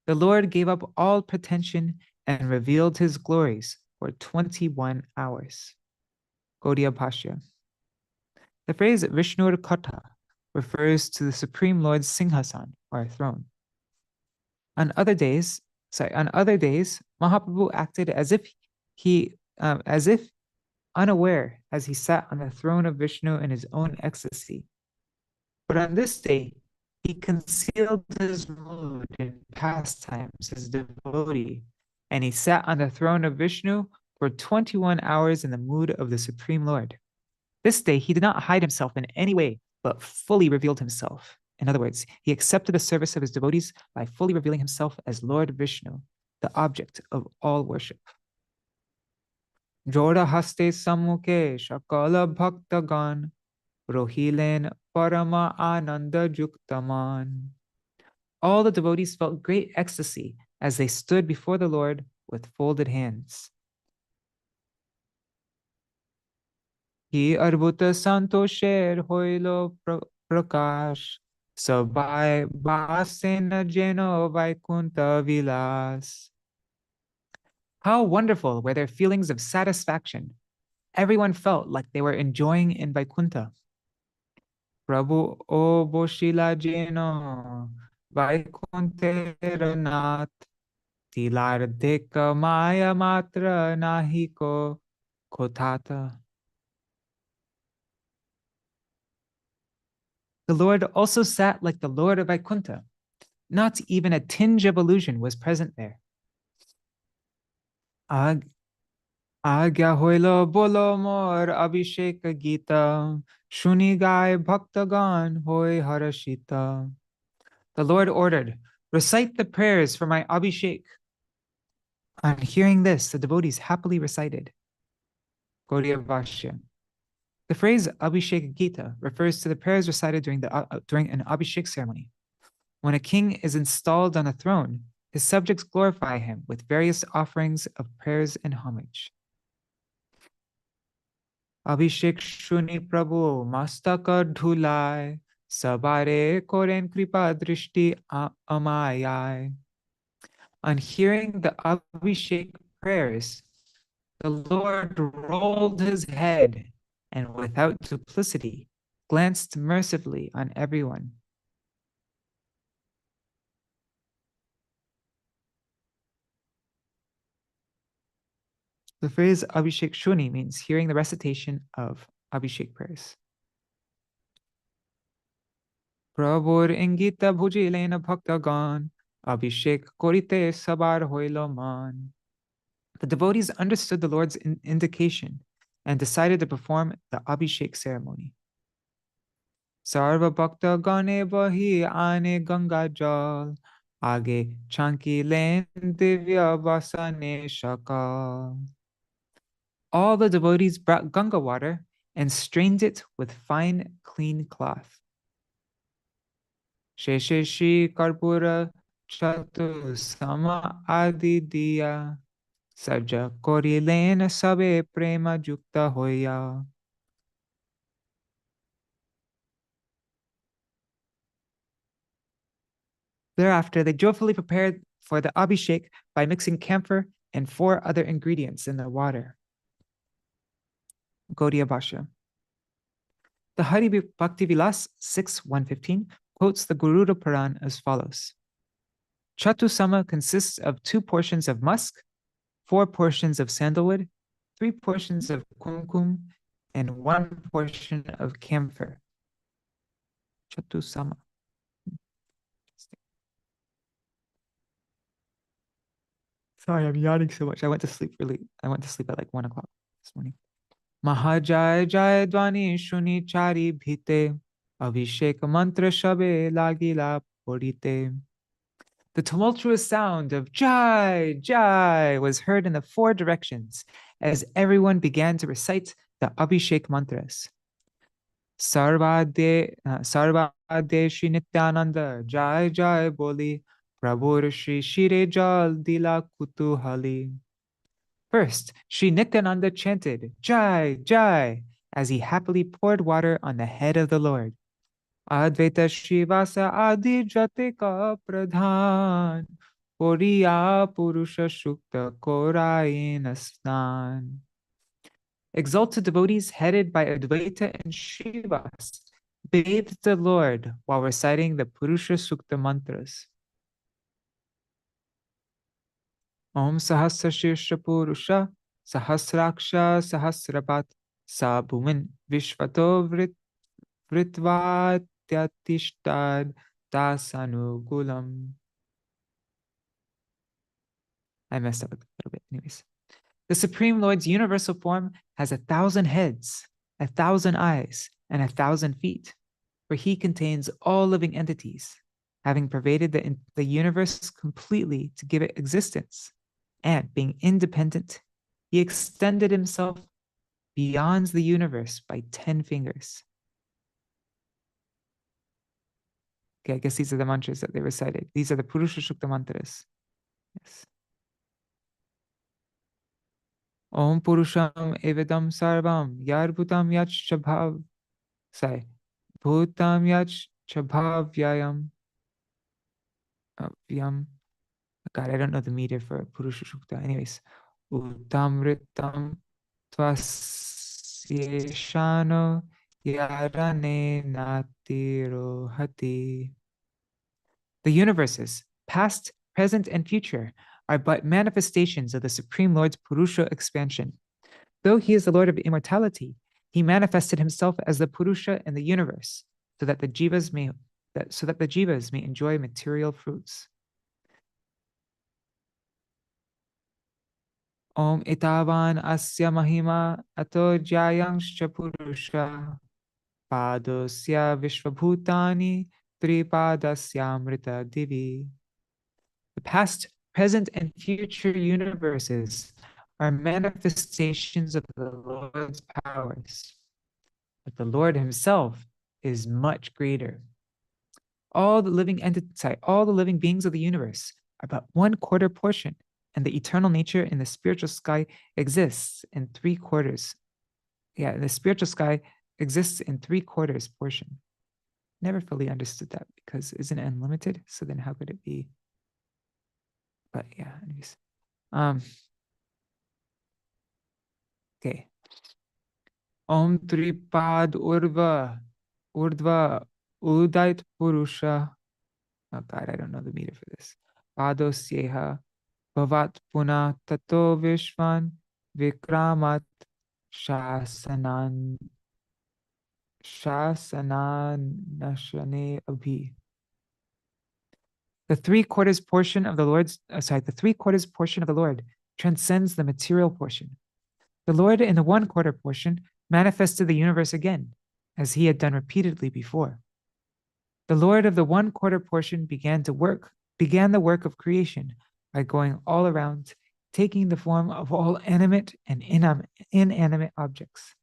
the Lord gave up all pretension and revealed his glories for 21 hours. Gaudiya Bhashya. The phrase Vishnur Katha refers to the Supreme Lord's Singhasan, or throne. On other days, Mahāprabhu acted as if unaware he sat on the throne of Viṣṇu in his own ecstasy. But on this day, He concealed his mood in pastimes as a devotee, and he sat on the throne of Vishnu for 21 hours in the mood of the Supreme Lord. This day, he did not hide himself in any way, but fully revealed himself. In other words, he accepted the service of his devotees by fully revealing himself as Lord Viṣṇu, the object of all worship. Joda haste samukhe shakala bhaktagan rohilen parama ananda juktaman. All the devotees felt great ecstasy as they stood before the Lord with folded hands. Ki arbhuta santosher hoilo prakash sabai basena jeno vaikunta vilas. How wonderful were their feelings of satisfaction. Everyone felt like they were enjoying in Vaikunta. Prabhu o boshila jeno Vaikuntera nath tilardeka maya matra nahiko kotata. The Lord also sat like the Lord of Vaikunta. Not even a tinge of illusion was present there. Agya hoilo bolo mor abhiṣeka gita shunigai bhaktagan hoy harashita. The Lord ordered, recite the prayers for my abhiṣek. On hearing this, the devotees happily recited. Gaudiya Bhashya. The phrase abhiṣeka gita refers to the prayers recited during an abhiṣek ceremony. When a king is installed on a throne, his subjects glorify him with various offerings of prayers and homage. Abhishek shuni prabhu mastaka dhulai sabare koren kripa drishti amayai. On hearing the abhishek prayers, the Lord rolled his head and without duplicity glanced mercifully on everyone. The phrase abhishek shuni means hearing the recitation of abhishek prayers. Prabhur ingita bhujilena bhaktagan abhishek korite sabar hoilo man. The devotees understood the Lord's indication and decided to perform the abhishek ceremony. Sarva bhakta gane bahi ane ganga jal age chanki len divya vasane shakal. All the devotees brought Ganga water and strained it with fine, clean cloth. Shesheshi karpura chatu sama adidiya saja korilena sabe prema jukta hoya. Thereafter, they joyfully prepared for the abhishek by mixing camphor and 4 other ingredients in the water. Gaudiya Bhashya. The Hari Bhakti Vilas 6.115 quotes the Garuda Puran as follows. Chatusama consists of 2 portions of musk, 4 portions of sandalwood, 3 portions of kumkum, and 1 portion of camphor. Chatusama. Sorry, I'm yawning so much. I went to sleep at like 1 o'clock this morning. Mahajay jay dwani shuni chari bhite abhishek mantra shabe lagila porite. The tumultuous sound of Jai, Jai was heard in the 4 directions as everyone began to recite the abhishek mantras. Sarvade Shri Nityananda Jai Jai Boli Prabhu Shri Shire Jal Dila Kutuhali. First, Shri Nityananda chanted Jai Jai as he happily poured water on the head of the Lord. Advaita Shrivasa Adi Jatika Pradhan Poriya Purusha Shukta Koraina Snan. Exalted devotees headed by Advaita and Shrivas bathed the Lord while reciting the Purusha Sukta mantras. Om Sahasra Shirsha Purusha Sahasraksha Sahasrapat Sabhumin Vishvato Vritvatyatishtad tasanugulam. I messed up a little bit. Anyways, the Supreme Lord's universal form has 1,000 heads, 1,000 eyes, and 1,000 feet, for he contains all living entities, having pervaded the universe completely to give it existence. And being independent, he extended himself beyond the universe by 10 fingers. Okay, I guess these are the mantras that they recited. These are the Purusha Sukta mantras. Yes. Om Purusham Evidam Sarvam Yarbhutam Yach Say Bhutam Yach Chabhavyayam Vyam. God, I don't know the meter for Purusha Sukta. Anyways, Utamritam Tvasyeshano Yarane Natirohati. The universes, past, present, and future, are but manifestations of the Supreme Lord's Purusha expansion. Though he is the Lord of immortality, he manifested himself as the Purusha in the universe, so that the jivas may enjoy material fruits. Om itavan asya mahima ato jayangscha purusha padosya vishvabhutani tripadasya divi. The past, present, and future universes are manifestations of the Lord's powers, but the Lord himself is much greater. All the living beings of the universe are but 1/4 portion, and the eternal nature in the spiritual sky exists in 3/4. Yeah, the spiritual sky exists in 3/4 portion. Never fully understood that, because isn't it unlimited? So then how could it be? But yeah, anyways. Okay. Om Tripad Urdhva Udait Purusha. Oh God, I don't know the meter for this. Padosyeha Bhavat Puna Tato Vishvan Vikramat Shasanan Nashane Abhi. The 3/4 portion of the Lord transcends the material portion. The Lord in the 1/4 portion manifested the universe again, as he had done repeatedly before. The Lord of the 1/4 portion began the work of creation by going all around, taking the form of all animate and inanimate objects.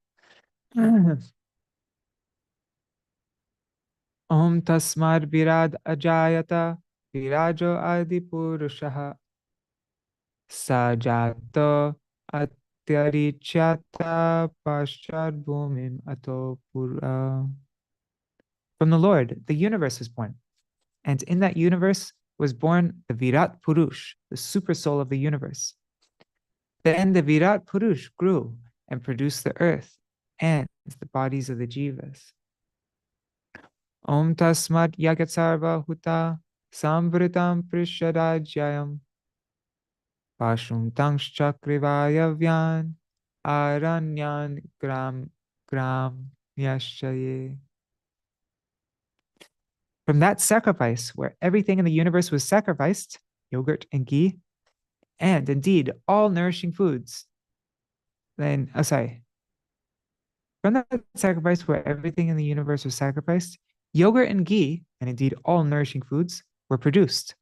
Om tasmad virad ajayata virajo adi purushaha sajato atyarichata paschad bhumim ato pura. From the Lord, the universe was born, and in that universe was born the Virat Purush, the super soul of the universe. Then the Virat Purush grew and produced the earth and the bodies of the jivas. Om tasmat yagatsarva huta samvritam prishadajayam pashum tangschakrivayavyan aranyan gram yashaye. From that sacrifice, where everything in the universe was sacrificed, yogurt and ghee, and indeed all nourishing foods, from that sacrifice where everything in the universe was sacrificed, yogurt and ghee, and indeed all nourishing foods, were produced.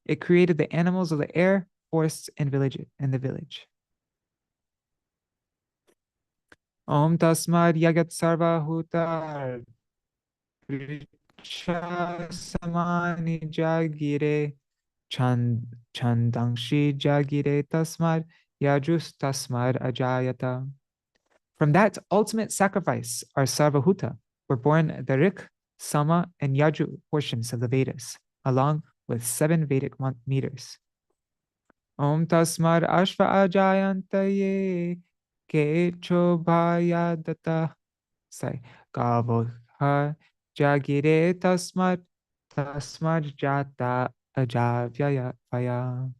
It created the animals of the air, forests, and the village. Om tasmad yagat sarva hutar samani jagire chandangshi jagire tasmad yajus tasmad ajayata. From that ultimate sacrifice, our Sarvahuta were born the Rik, Sama, and Yaju portions of the Vedas, along with 7 Vedic meters. Om tasmad ashva ajayantaye kechobhayadata. Gavoha jagire tasmad jata ajavyaya.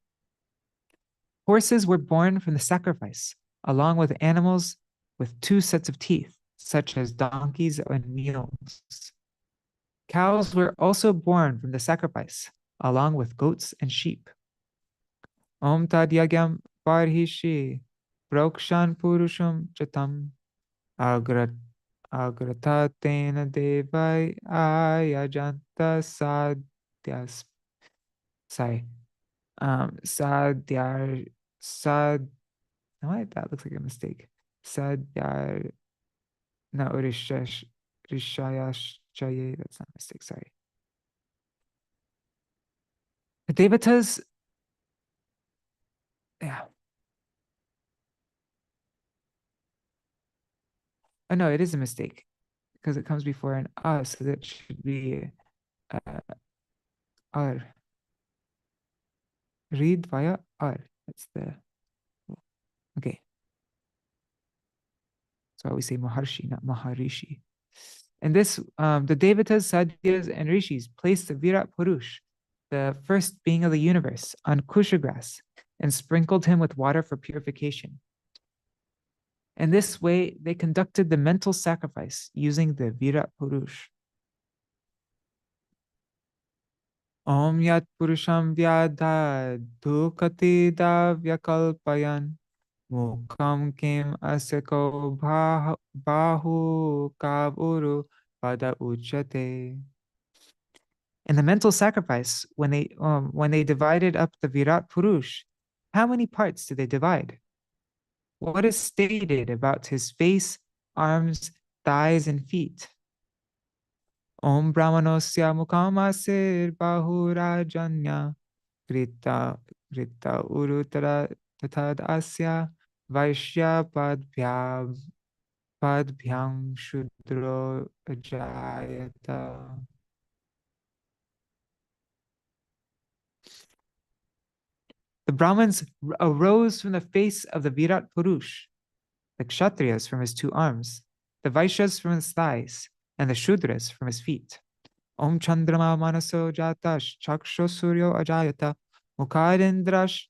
Horses were born from the sacrifice, along with animals with 2 sets of teeth, such as donkeys and mules. Cows were also born from the sacrifice, along with goats and sheep. Om tad yagyam parhishi prokshan purusham chatam agrata tena devai ayajanta sadhyas. Sorry. Sadhyar sad. No, that looks like a mistake. Sadhyar no rishash rishayashchaye. That's not a mistake. Sorry. The devatas. Yeah. Oh no, it is a mistake because it comes before an so that should be ar. Read via ar. That's the okay. So we say Maharshi, not Maharishi. And this, the Devatas, Sadhyas, and Rishis placed the Virat Purush, the first being of the universe, on Kusha grass and sprinkled him with water for purification. In this way, they conducted the mental sacrifice using the Virat Purush. Om Yat Purusham Vyadha Dukati Da Vyakalpayan Mukam Kim Aseko Bahu Kaburu Pada Uchate. In the mental sacrifice, when they divided up the Virat Purush, how many parts did they divide? What is stated about his face, arms, thighs, and feet? Om Brahmanosya Mukamasir Bahurajanya Krita Urutara Tatad Asya Vaishya Padbhyam Shudro Ajayata. The Brahmins arose from the face of the Virat Purush, the Kshatriyas from his two arms, the Vaishyas from his thighs, and the Shudras from his feet. Om Chandrama Manaso Jatash Chaksho Suryo Ajayata Mukadendrash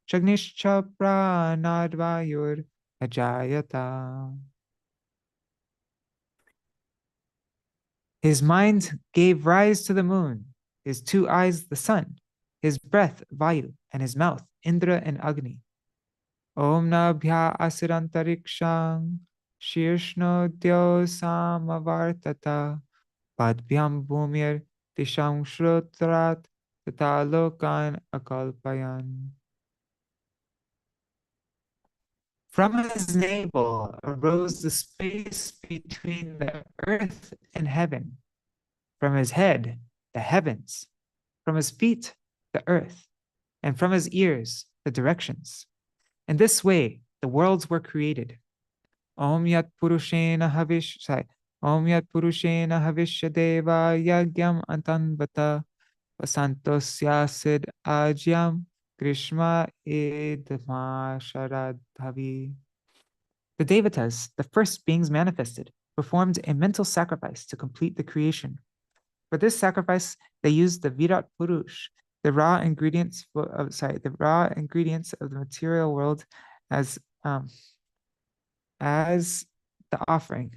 Chagnischa Pranadvayur Ajayata. His mind gave rise to the moon, his two eyes the sun, his breath Vayu, and his mouth Indra and Agni. Om Nabhya Asirantarikshang Shirshno Dyo Samavartata Padbhyam Bhumir Tisham Shrutrat Tatalokan Akalpayan. From his navel arose the space between the earth and heaven. From his head, the heavens. From his feet, the earth. And from his ears, the directions. In this way, the worlds were created. Om Yat Purushena Om Yat Purushena Havishadeva Yagyam Antanvata Vasantosyasid Ajyam Grishma Edma Sharadhavi. The Devatas, the first beings manifested, performed a mental sacrifice to complete the creation. For this sacrifice, they used the Virat Purush, the raw ingredients of the material world as the offering.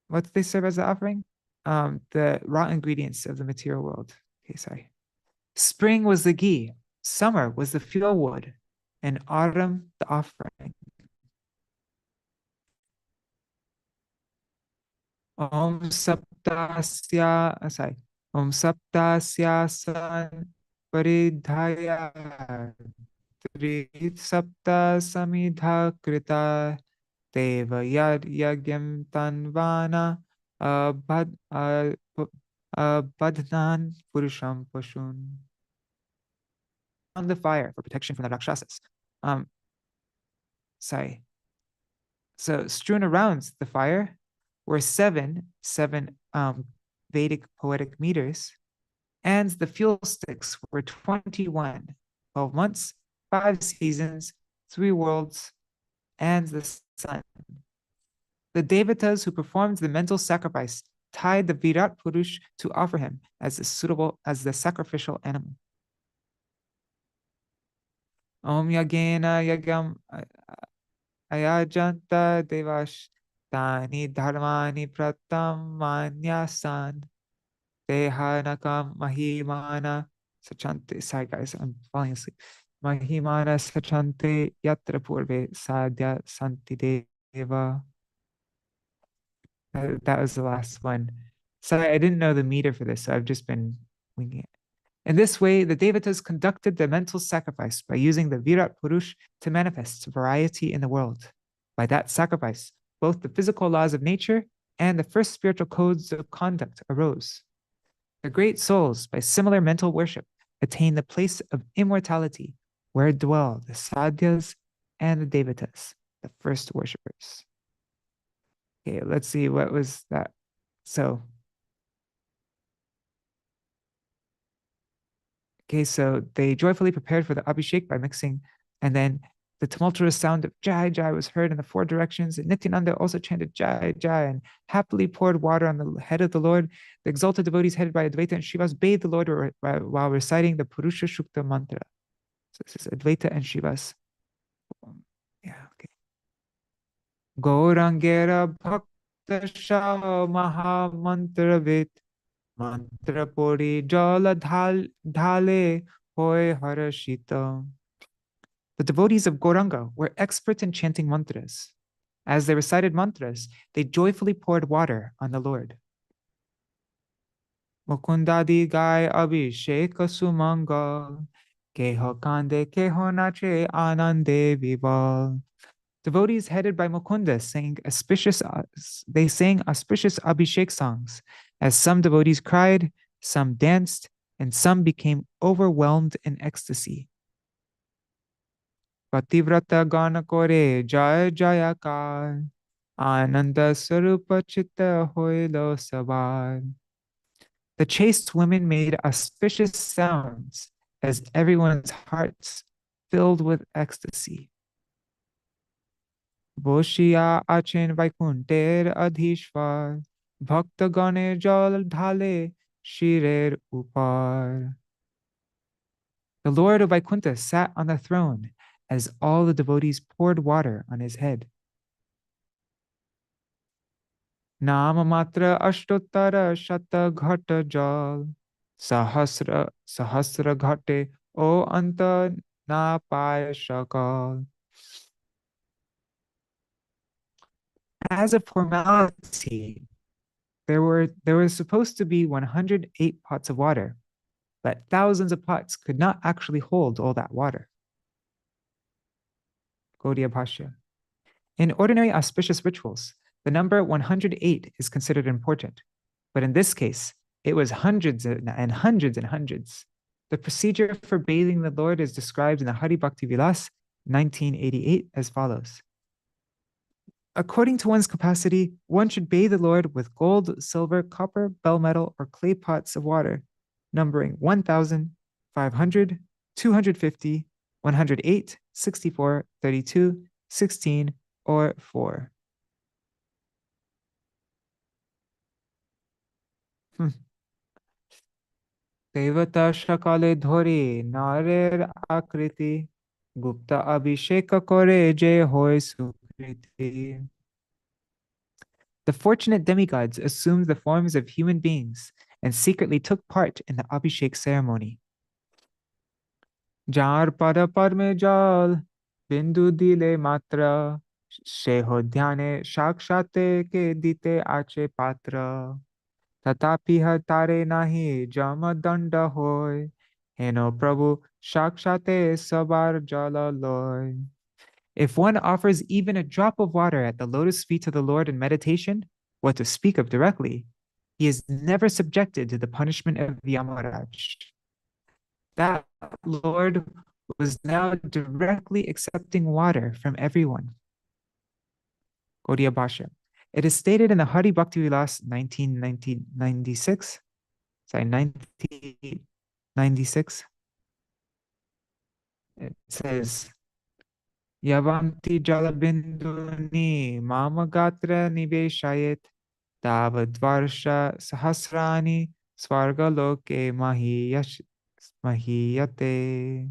What did they serve as the offering? The raw ingredients of the material world. Okay, sorry. Spring was the ghee, summer was the fuel wood, and autumn the offering. Om Saptasya, Om Saptasya San Paridhaya Trit Sapta Samidha Krita Deva Yad Yagyam Tanvana Badnan Purusham Pashun. On the fire for protection from the Rakshasas. So strewn around the fire were seven Vedic poetic meters, and the fuel sticks were 21, 12 months, 5 seasons, 3 worlds, and the sun. The Devatas who performed the mental sacrifice tied the Virat Purush to offer him as the sacrificial animal. Om Yagena Yagam Ayajanta Devash tani dharmani pratam manyasan tehanakam mahimana sachante. Sorry guys, I'm falling asleep. Mahimana sachante yatra purve sadhya santi deva. That was the last one. Sorry, I didn't know the meter for this, so I've just been winging it. In this way, the devatas conducted the mental sacrifice by using the Virat Purush to manifest variety in the world. By that sacrifice, both the physical laws of nature and the first spiritual codes of conduct arose. The great souls, by similar mental worship, attained the place of immortality, where dwell the sadhyas and the devatas, the first worshippers. Okay, let's see, what was that? So they joyfully prepared for the abhiṣeka by mixing, and then the tumultuous sound of Jai Jai was heard in the four directions, and Nityananda also chanted Jai Jai and happily poured water on the head of the Lord. The exalted devotees headed by Advaita and Shivas bathed the Lord while reciting the Purusha Shukta mantra. So this is Advaita and Shivas. Yeah, okay. Gaurangera Bhakta Shah Mahāmantra Mantra Pori Jala Dhale Hoy Harashita. The devotees of Gauranga were expert in chanting mantras. As they recited mantras, they joyfully poured water on the Lord. Mukundadi Gai Abhiṣeka Sumangal Keho Kande Keho Nache Anande Vival. Devotees headed by Mukunda sang auspicious abhishek songs, as some devotees cried, some danced, and some became overwhelmed in ecstasy. Pativrata gana kore jaya jayakar, ananda sarupa chitta hoilo sabar. The chaste women made auspicious sounds as everyone's hearts filled with ecstasy. Boshiya achen vaikunter adhishvar, bhakta gane jal dhale shirer upar. The Lord of Vaikuntha sat on the throne as all the devotees poured water on his head. Nama matra ashtottara shata ghata jal, sahasra ghate o anta na paya shakal. As a formality, there was supposed to be 108 pots of water, but thousands of pots could not actually hold all that water. Gaudiya Bhashya. In ordinary auspicious rituals, the number 108 is considered important, but in this case, it was hundreds and hundreds and hundreds. The procedure for bathing the Lord is described in the Hari Bhakti Vilas 1988 as follows. According to one's capacity, one should bathe the Lord with gold, silver, copper, bell metal, or clay pots of water, numbering 1,000, 500, 250, 108, 64, 32, 16, or 4. Devata shakale dhori narer akriti, gupta abhisheka kore je hoy sukriti. The fortunate demigods assumed the forms of human beings and secretly took part in the abhishek ceremony. Jar pada parme jal, bindu dile matra, sheho dhyane shakshate ke dite ache patra. Tatapi tare nahi jama danda hoy, heno prabhu shakshate sabar jala loy. If one offers even a drop of water at the lotus feet of the Lord in meditation, what to speak of directly, he is never subjected to the punishment of Yamaraj. That Lord was now directly accepting water from everyone. Gaudiya Bhashya. It is stated in the Hari Bhakti Vilas 1996. It says, Yavanti jalabinduni mamagatra niveshayet tavadvarsha sahasrani svargaloke mahiyate.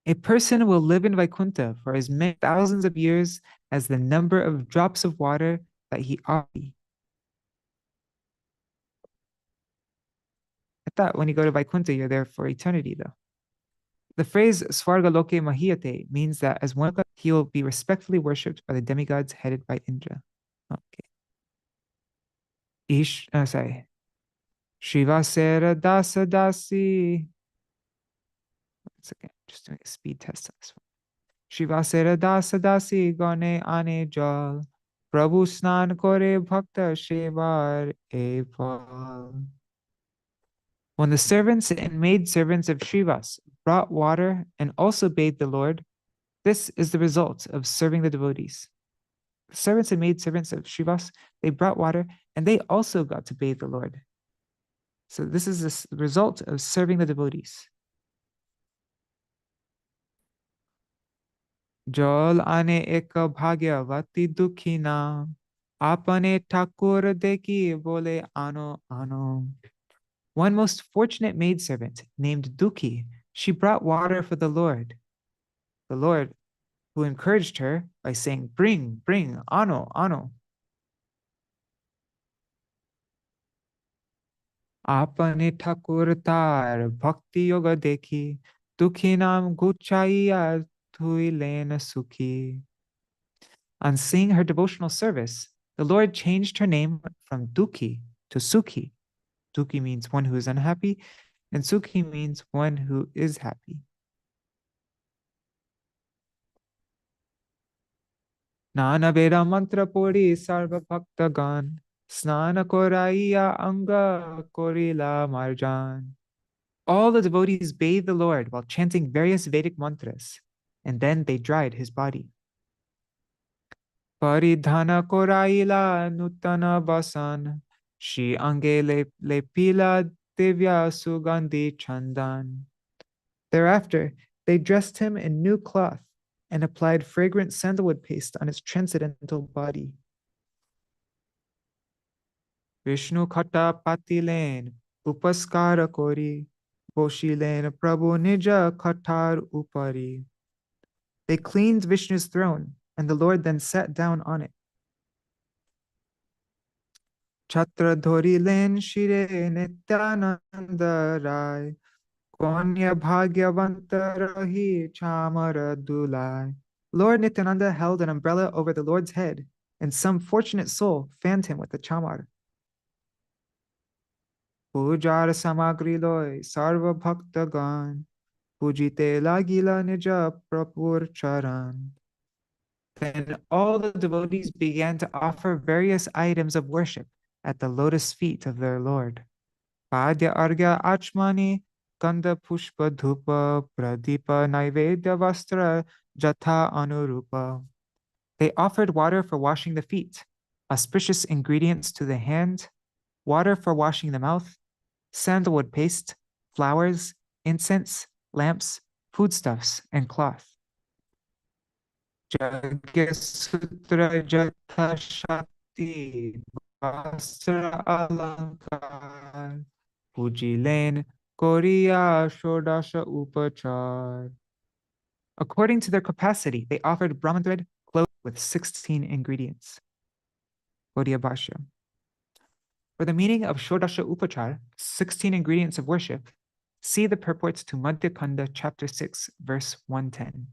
A person will live in Vaikuntha for as many thousands of years as the number of drops of water that he offered. I thought when you go to Vaikuntha, you're there for eternity, though. The phrase Svarga Loke Mahiyate means that as one god, he will be respectfully worshipped by the demigods headed by Indra. Okay. Shrivasera Dasa Dasi. Once again, just doing a speed test on this one. Shrivasera Dasa Dasi Gane Ane Jal. Prabhu Snan Kore Bhakta Shevar Epal. When the servants and maidservants of Shrivas brought water and also bathed the Lord, this is the result of serving the devotees. The servants and maidservants of Shrivas, they brought water and they also got to bathe the Lord. So this is the result of serving the devotees. Jal ane eka bhagyavati dukhina, apane thakur deki bole ano ano. One most fortunate maidservant named Dukhi, she brought water for the Lord. The Lord, who encouraged her by saying, bring, bring, ano, ano. Apane thakur tar bhakti yoga dekhi, Dukhi nam guchaiya thui lena sukhi. On seeing her devotional service, the Lord changed her name from Dukhi to Sukhi. Dukhi means one who is unhappy, and Sukhi means one who is happy. Nana Veda Mantra Puri Sarva Bhaktagan, Snana Koraiya Anga Korila Marjan. All the devotees bathed the Lord while chanting various Vedic mantras, and then they dried his body. Paridhana Koraila Nutana Basan, Shi Ange Lepila Divya Sugandhi Chandan. Thereafter, they dressed him in new cloth and applied fragrant sandalwood paste on his transcendental body. Vishnu Kata Patilen Upaskara Kori Boshilen Prabhu Nija Katar Upari. They cleaned Vishnu's throne, and the Lord then sat down on it. Chatra Dhori Len Shire Nityananda Rai Konya Bhagyavantarahi Chamara Dulai. Lord Nityananda held an umbrella over the Lord's head, and some fortunate soul fanned him with the chamar. Pujar samagri loy sarva bhaktagan, pujite lagila nija prapur charan. Then all the devotees began to offer various items of worship at the lotus feet of their Lord. Padya argya achmani Kanda Pushpa Dhupa Pradipa Naivedya Vastra Jatha Anurupa. They offered water for washing the feet, auspicious ingredients to the hand, water for washing the mouth, sandalwood paste, flowers, incense, lamps, foodstuffs, and cloth. Jagyasutra Jatha Shakti Vastra Alankar Pujilen Koriya Shodasha Upachar. According to their capacity, they offered Brahman thread clothed with 16 ingredients. Gaudiya Bhashya. For the meaning of Shodasha Upachar, 16 ingredients of worship, see the purports to Madhya-khaṇḍa chapter 6, verse 110.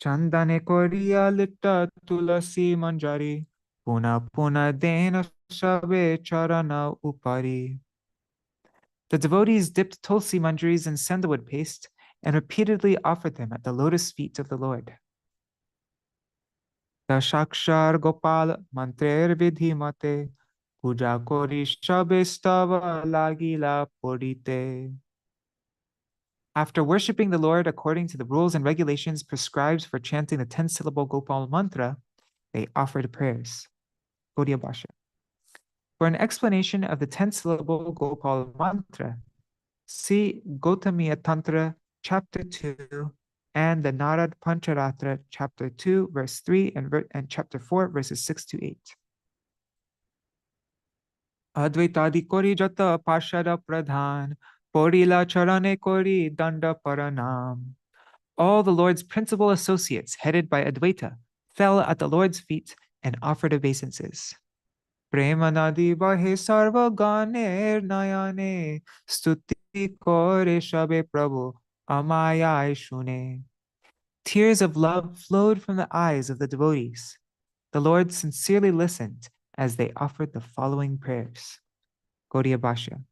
Chandane Koriya Litta Tulasi Manjari, Puna Puna Dena Shabe Charana Upari. The devotees dipped tulsi manjaris in sandalwood paste and repeatedly offered them at the lotus feet of the Lord. Dashakshar Gopāla-mantra vidhi mate, puja kori shabestava lagila porite. After worshipping the Lord according to the rules and regulations prescribed for chanting the 10-syllable Gopāla-mantra, they offered prayers. Gaudiya Bhashya. For an explanation of the 10-syllable Gopāla-mantra, see Gautamiya Tantra, chapter 2, and the Narad Pancharatra, chapter 2, verse 3, and chapter 4, verses 6 to 8. Advaitadi kori jata parshada pradhan, porila charane kori danda paranam. All the Lord's principal associates, headed by Advaita, fell at the Lord's feet and offered obeisances. Prema nadi bahe sarva ganer nayane stuti kore shabe Prabhu amayai shune. Tears of love flowed from the eyes of the devotees. The Lord sincerely listened as they offered the following prayers. Gaudiya Bhashya.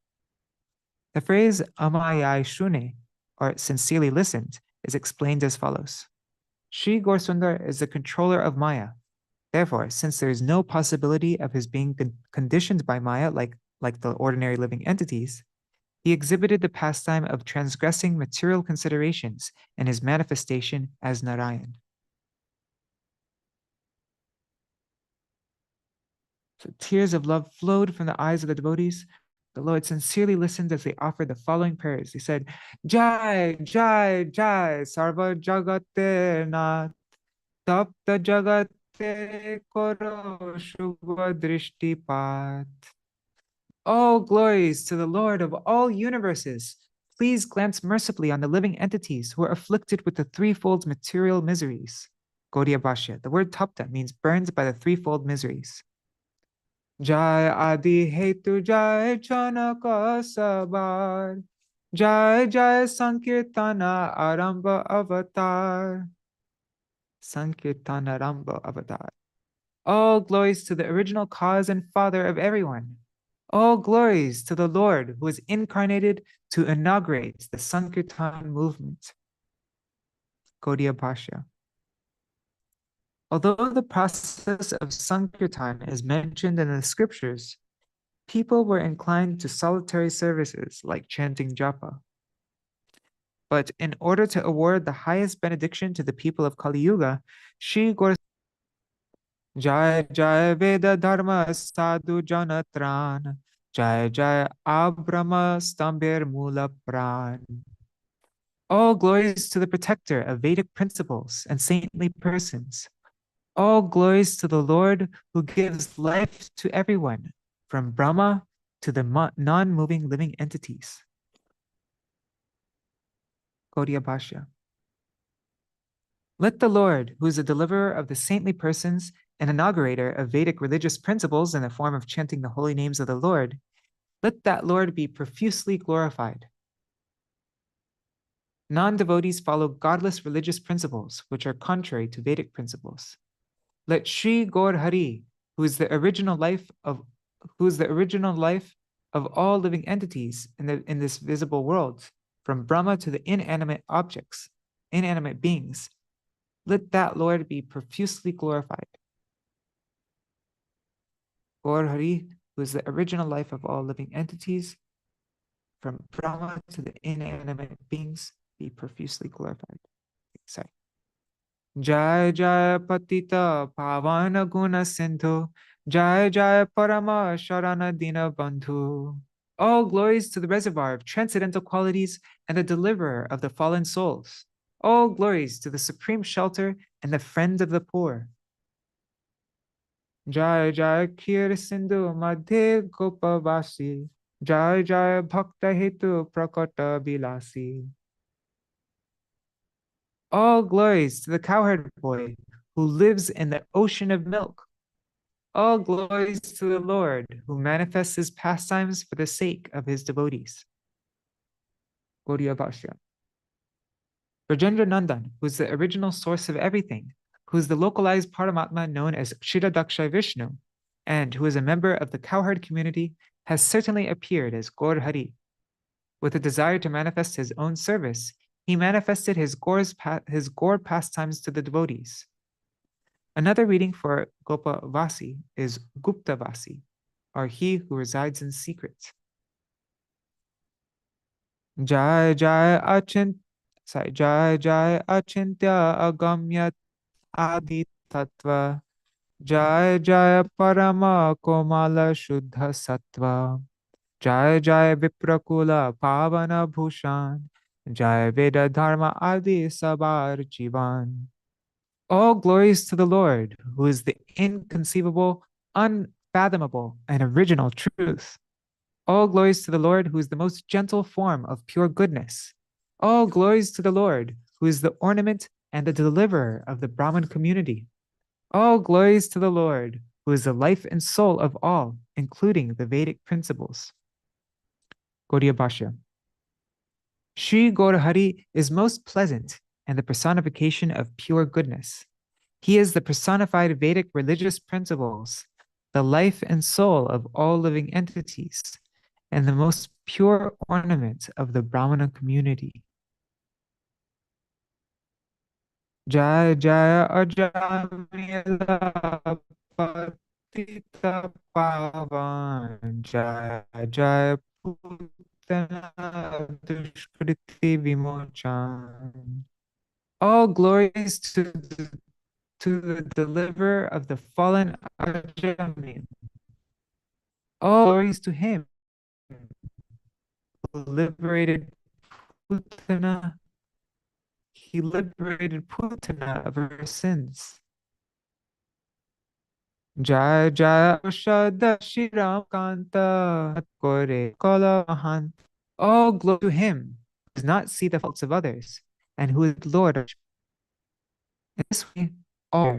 The phrase amayai shune, or sincerely listened, is explained as follows. Śrī Gaurasundara is the controller of Maya. Therefore, since there is no possibility of his being conditioned by Maya like the ordinary living entities, he exhibited the pastime of transgressing material considerations in his manifestation as Narayan. So tears of love flowed from the eyes of the devotees. The Lord sincerely listened as they offered the following prayers. He said, Jai, Jai, Jai, Sarva Jagate Nath, Tapta Jagate Koro Shubha Drishtipat. All glories to the Lord of all universes. Please glance mercifully on the living entities who are afflicted with the threefold material miseries. Gaudiya Bhashya. The word tapta means burned by the threefold miseries. Jai Adi Hetu Jai Chanaka Sabar. Jai Jai Sankirtana Aramba Avatar. Sankirtana Aramba Avatar. All glories to the original cause and father of everyone. All glories to the Lord who is incarnated to inaugurate the Sankirtan movement. Gaudiya Bhashya. Although the process of Sankirtan is mentioned in the scriptures, people were inclined to solitary services like chanting japa. But in order to award the highest benediction to the people of Kali Yuga, Śrī Gaurasundara Jai Jai Veda Dharma Sadhu Janatran Jai Jai Abrahma Stambir Mula Pran. All glories to the protector of Vedic principles and saintly persons. All glories to the Lord who gives life to everyone, from Brahma to the non-moving living entities. Gaudiya Bhashya. Let the Lord, who is the deliverer of the saintly persons and inaugurator of Vedic religious principles in the form of chanting the holy names of the Lord, let that Lord be profusely glorified. Non-devotees follow godless religious principles, which are contrary to Vedic principles. Let Śrī Gaur Hari, who is the original life of all living entities in this visible world, from Brahma to the inanimate objects, inanimate beings, let that Lord be profusely glorified. Gaur Hari, who is the original life of all living entities, from Brahma to the inanimate beings, be profusely glorified. Sorry. Jai Jai Patita Pavana Guna Sindhu Jai Jai Parama Sharana Dina Bandhu. All glories to the reservoir of transcendental qualities and the deliverer of the fallen souls. All glories to the supreme shelter and the friend of the poor. Jai Jai Kir Sindhu Madhe Gopavasi Jai Jai Bhakta Hetu Prakata Bilasi. All glories to the cowherd boy who lives in the ocean of milk. All glories to the Lord who manifests his pastimes for the sake of his devotees. Gaudiya Bhashya. Brajendra Nandan, who is the original source of everything, who is the localized Paramatma known as Kshirodaksha Viṣṇu, and who is a member of the cowherd community, has certainly appeared as Gaur Hari. With a desire to manifest his own service, he manifested his Gaur pastimes to the devotees. Another reading for Gopa-vasi is Gupta-vasi, or he who resides in secret. Jai Jai Achintya Agamyat Adi Tattva Jai Jai Parama Komala Shuddha Sattva Jai Jai Viprakula Pavana Bhushan Jai Veda Dharma Adi Sabar Jivan. All glories to the Lord, who is the inconceivable, unfathomable, and original truth. All glories to the Lord, who is the most gentle form of pure goodness. All glories to the Lord, who is the ornament and the deliverer of the Brahmin community. All glories to the Lord, who is the life and soul of all, including the Vedic principles. Gaudiya Bhashya. Śrī Gaurahari is most pleasant and the personification of pure goodness. He is the personified Vedic religious principles, the life and soul of all living entities, and the most pure ornament of the Brahmana community. Jaya Jaya Ajamila Patita Pavan Jaya Jaya Putana Dushkriti Vimochan. All glories to the deliverer of the fallen Ajamil. All glories to him who liberated Putana. He liberated Putana of her sins. Jaya Jaya Shada Shiram Kanta Kore Kola Mahan. All glory to him who does not see the faults of others and who is Lord of. In this way, all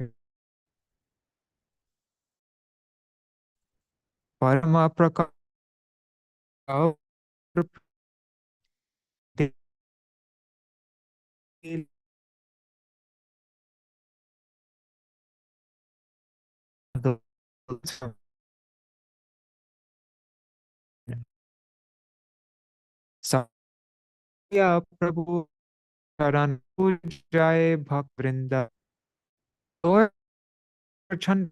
Mahāprabhu the Satya Prabhu Charan Pujaya Bhak Vrinda. Lord Chand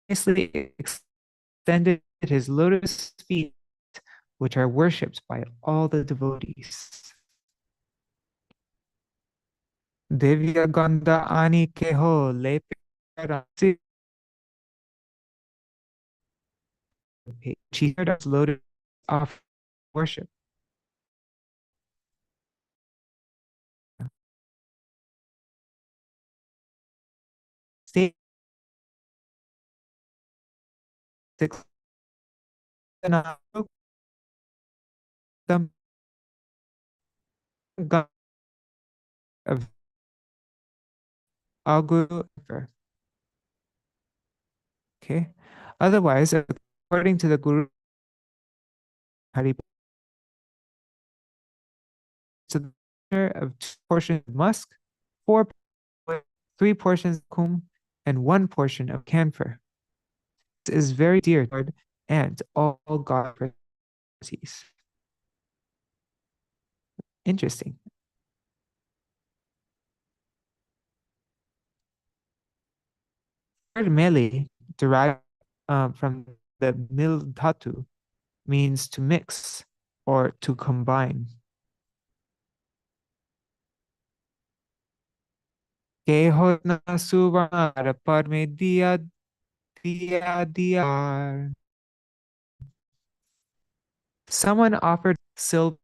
nicely extended his lotus feet, which are worshipped by all the devotees. Divya Ganda Ani Keho Lepe she heard us loaded off worship. Stay six them of Agu. Okay. Otherwise, according to the Guru Hari, so of 2 portions of musk, 3 portions of kum, and 1 portion of camphor. This is very dear to and all God devotees. Interesting. The word meli, derived from the mil dhatu, means to mix or to combine. Someone offered silver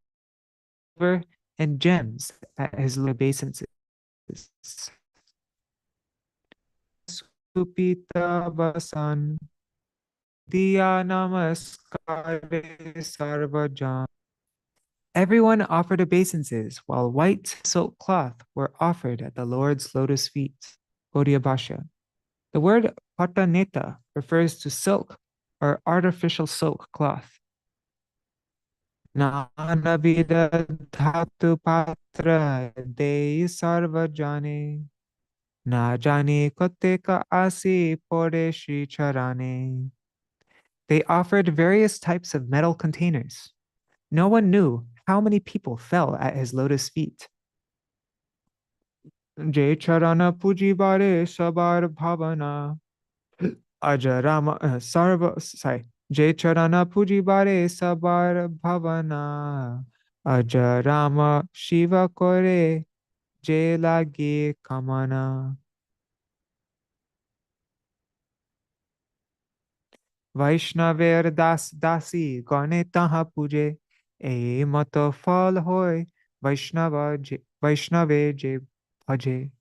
and gems at his obeisances. Supita Vasan Diya Namaskare Sarvajan. Everyone offered obeisances, while white silk cloth were offered at the Lord's lotus feet. Gaudiya Bhashya. The word pataneta refers to silk or artificial silk cloth. Nanavida dhatu patra dei sarvajane na jane koteka asi pore Śrī charane. They offered various types of metal containers. No one knew how many people fell at his lotus feet. Jai charana puji bare sabar bhavana ajarama sarva sorry Jai charana puji bare sabar bhavana ajarama shiva kore jai lage kamana. Vaishnaver das dasi gane taha puje e mato fal hoy Vaishnave je bhaje.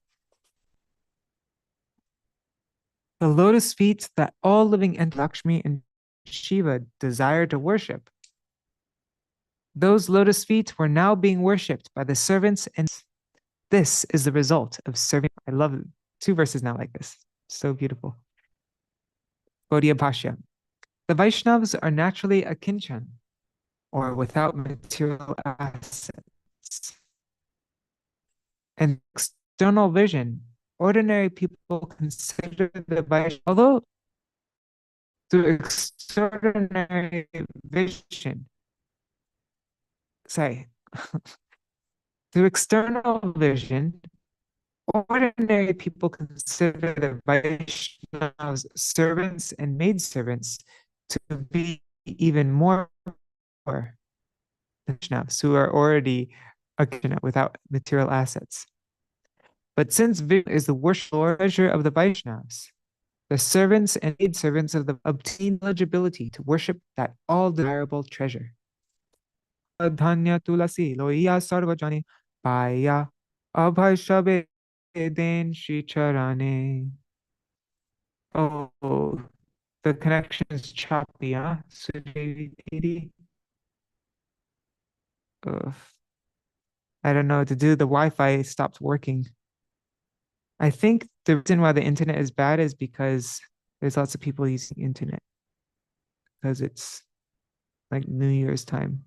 The lotus feet that all living entities, Lakshmi and Shiva, desire to worship. Those lotus feet were now being worshipped by the servants, and this is the result of serving. I love 2 verses now like this. So beautiful. Gaudiya Bhashya. The Vaishnavas are naturally akinchan, or without material assets. In external vision, ordinary people consider the Vaishnava, although through extraordinary vision, sorry, through external vision, ordinary people consider the Vaishnavas servants and maidservants to be even more Vaishnavas who are already without material assets. But since Vishnu is the worshipful treasure of the Vaishnavas, the servants and maidservants of the obtain eligibility to worship that all desirable treasure. Dhanya tulasi loiya sarvajani paya abhaishabe den Śrī charane. Oh, the connection is choppy, huh? Sudevi. I don't know what to do. The Wi-Fi stopped working. I think the reason why the internet is bad is because there's lots of people using internet because it's like New Year's time,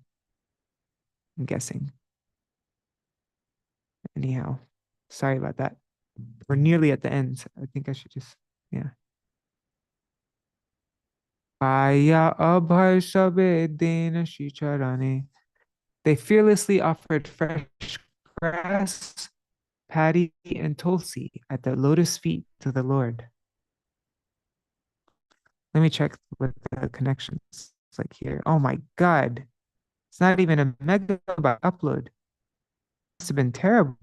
I'm guessing. Anyhow, sorry about that. We're nearly at the end. So I think I should just, yeah. Paya abhay shabe dena Śrī charane. They fearlessly offered fresh grass, paddy, and tulsi at the lotus feet to the Lord. Let me check what the connections like here. Oh my God. It's not even a megabyte upload. Must have been terrible.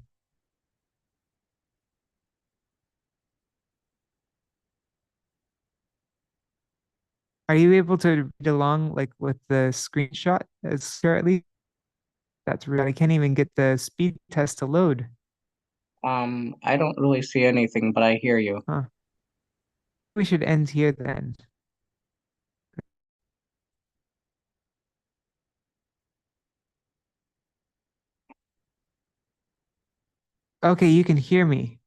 Are you able to read along like with the screenshot as currently? That's real. I can't even get the speed test to load. I don't really see anything, but I hear you. Huh. We should end here then. Okay, you can hear me.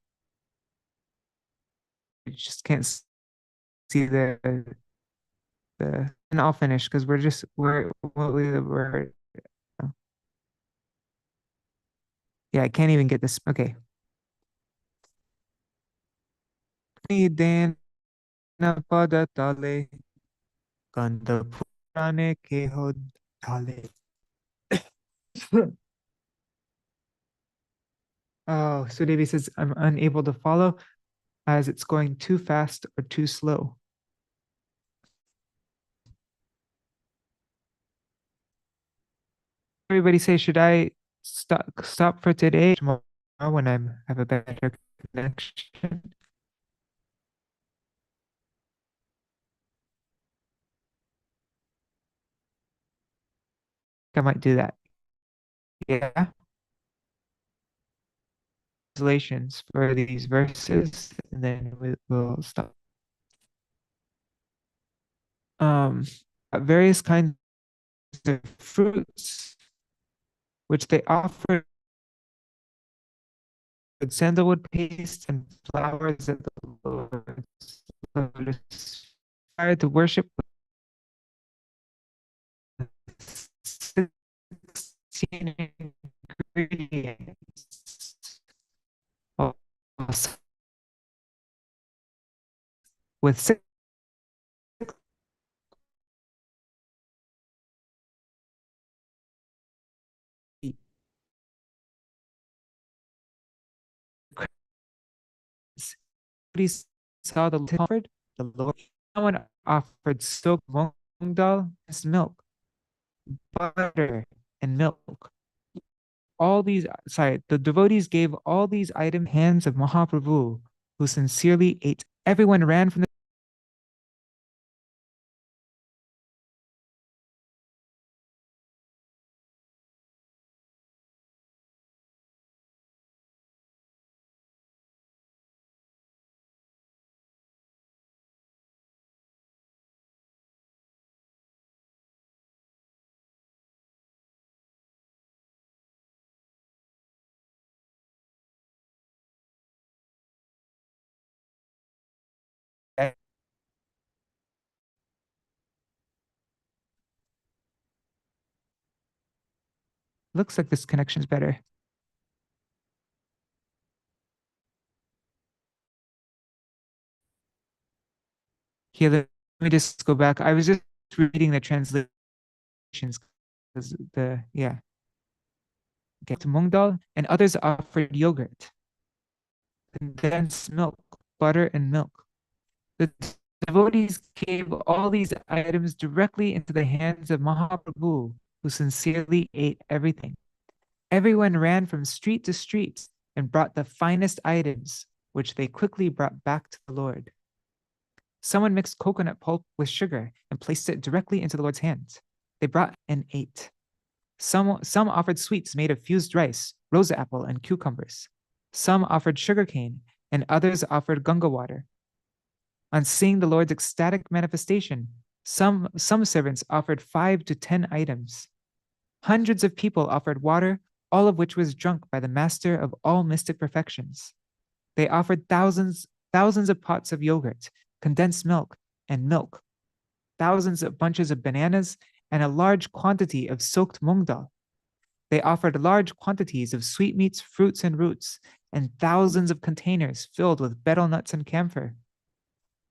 You just can't see the and I'll finish because we're yeah, I can't even get this. Okay. Dan pada tale kanda purane keho tale. Oh, Sudevi says I'm unable to follow as it's going too fast or too slow. Everybody say, should I stop for today? Tomorrow when I have a better connection. I might do that. Yeah. Translations for these verses, and then we'll stop. Um, various kinds of fruits which they offer with sandalwood paste and flowers at the Lord's lotus fire to worship with 16 ingredients. Oh, with 6 saw the offered the Lord. Someone offered soaked mung dal and milk, butter, and milk. All these, sorry, the devotees gave all these items hands of Mahāprabhu, who sincerely ate. Everyone ran from the Looks like this connection's better. Here, let me just go back. I was just reading the translations because get mung dal, and others offered yogurt, condensed milk, butter, and milk. The devotees gave all these items directly into the hands of Mahāprabhu, who sincerely ate everything. Everyone ran from street to street and brought the finest items, which they quickly brought back to the Lord. Someone mixed coconut pulp with sugar and placed it directly into the Lord's hands. They brought and ate. Some offered sweets made of fused rice, rose apple, and cucumbers. Some offered sugarcane, and others offered Ganga water. On seeing the Lord's ecstatic manifestation, some servants offered 5 to 10 items. Hundreds of people offered water, all of which was drunk by the master of all mystic perfections. They offered thousands of pots of yogurt, condensed milk, and milk, thousands of bunches of bananas, and a large quantity of soaked mung dal. They offered large quantities of sweetmeats, fruits, and roots, and thousands of containers filled with betel nuts and camphor.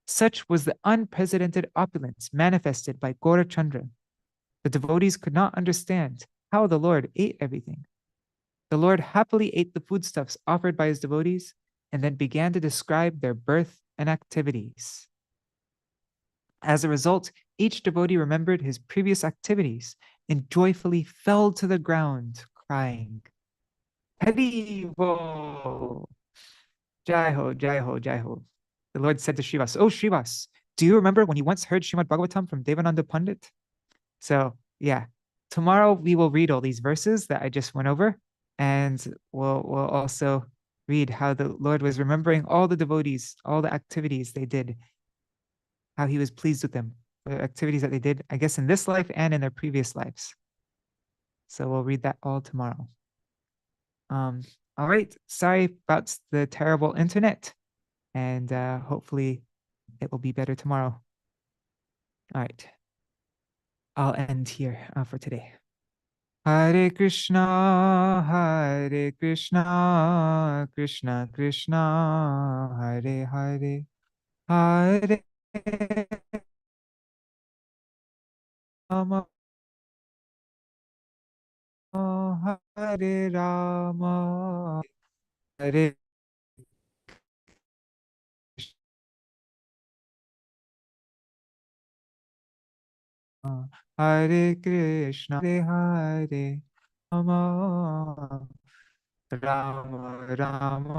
Such was the unprecedented opulence manifested by Gaurachandra. The devotees could not understand how the Lord ate everything. The Lord happily ate the foodstuffs offered by his devotees and then began to describe their birth and activities. As a result, each devotee remembered his previous activities and joyfully fell to the ground, crying, Hari Bol! Jai Ho, Jai Ho, Jai Ho. The Lord said to Srivas, "Oh, Srivas, do you remember when you once heard Srimad Bhagavatam from Devananda Pandit?" So, yeah, tomorrow we will read all these verses that I just went over, and we'll also read how the Lord was remembering all the devotees, all the activities they did, how he was pleased with them, the activities that they did, I guess, in this life and in their previous lives. So we'll read that all tomorrow. All right, sorry about the terrible internet, and hopefully it will be better tomorrow. All right, I'll end here for today. Hare Krishna, Krishna Krishna, Hare Hare, Hare Rama, Hare Rama, Hare Hare Krishna, Hare Hare, Rama Rama Rama,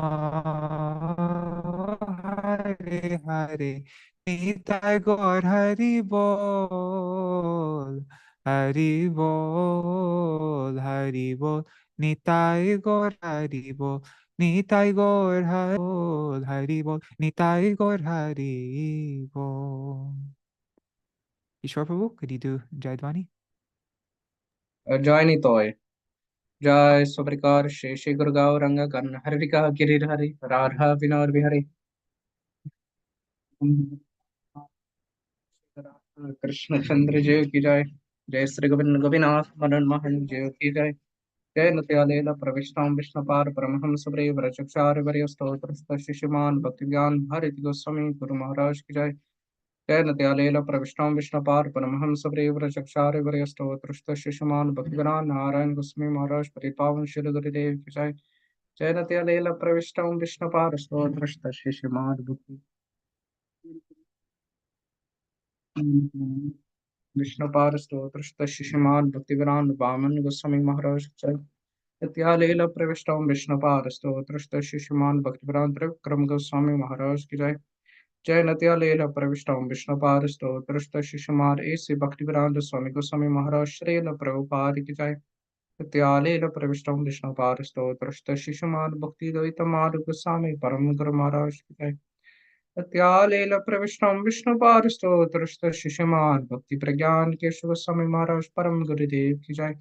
Hare Hare, Nitai Gaur Hari Bol, Hari Bol, Hari Bol, Nitai Gaur Hari Bol, Nitai Gaur Hari Bol, Hari Bol, Nitai Gaur Hari Bol. Ishwar Prabhu, could you do Jaidwani? Jai Nitoy. Jai Subrikar Shri Guru Gauranga Karna Harika Girirhari Radha Vinod Vihari Krishna Chandra Jai Ki Jai Jai Sri Govind Govinath Madan Mahan Jai Ki Jai Jai Natyalela Pravishtam Vishnapar Paramaham Sabri Vrachakshari Varyastotrasta Shishiman Bhaktivyan Bharati Goswami Guru Maharaj Ki Jai Jai Natyalela Pravishtam Vishnapar Paramaham Sabri Vrachakshari Varyastotrasta Shishiman Bhaktivyan Narayan Goswami Maharaj Paripavan Shri Gurudev Ki Jai Jai Natyalela Pravishtam Vishnapar Stotrasta Shishiman Bhakti Vishnupar Stotrasta Shishiman Bhaktiviran Vaman Goswami Maharaj Jai Nityalela Pravishtam Vishnupar Stotrasta Shishiman Bhaktiviran Trikram Goswami Maharaj Ki Jai Jai Nityalela Pravishtam Vishnupar Stotrasta Shishiman A.C. Bhaktiviran Swami Goswami Maharaj Srila Prabhupada Ki Jai Nityalela Pravishtam Vishnupar Stotrasta Shishiman Bhakti Daitamad Goswami Param Guru Maharaj Ki Jai Nityalela Pravishtam Vishnupar Stotrasta Shishiman Bhakti Pragyan Keshav Swami Maharaj Param Gurudev Ki Jai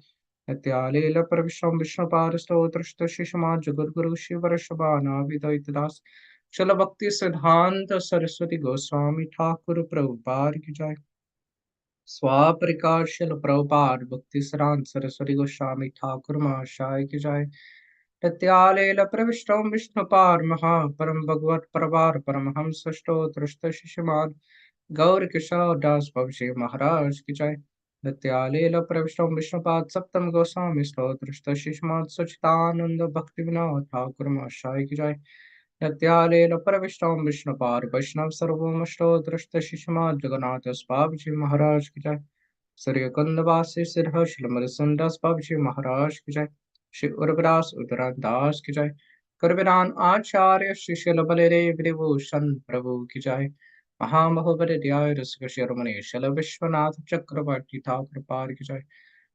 Nityalela Pravishtam Vishnupar Stotrasta Shishiman Jagat Guru Shiva Shabana Vidaitas Shala Bhakti Siddhanta Saraswati Goswami Thakur Prabhupada Ki Jai स्वापरिकाशिल Prabhupada भक्ति सरान सरस्वती गोस्वामी ठाकुर महाशय की जय। नित्यालेल प्रविष्टम विष्णुपाद महा परम भगवत प्रभार परमहंस स्तोत्रस्त शिशुमान गौर किशोर दास भवशी महाराज की जय। नित्यालेल प्रविष्टम विष्णुपाद सप्तम गोस्वामी स्तोत्रस्त शिशुमान सच्चिदानंद भक्ति विनोद ठाकुर महाशय की जय। नित्यालेल प्रविष्टम विष्णुपाद वैष्णव सर्वमष्टोत्रस्त शिशुमान जगन्नाथ स्वामी महाराज की जय। श्री कंदवासी सिरह श्रीमद बाबूजी महाराज की जय। श्री उर्वरास उदरादास की जय। करविरान आचार्य श्री शिल बलदेव विभूषण प्रभु की जय। महामहोपध्याय रसिक शिरोमणि शल विश्वनाथ चक्रवर्ती ठाकुर पार की जय।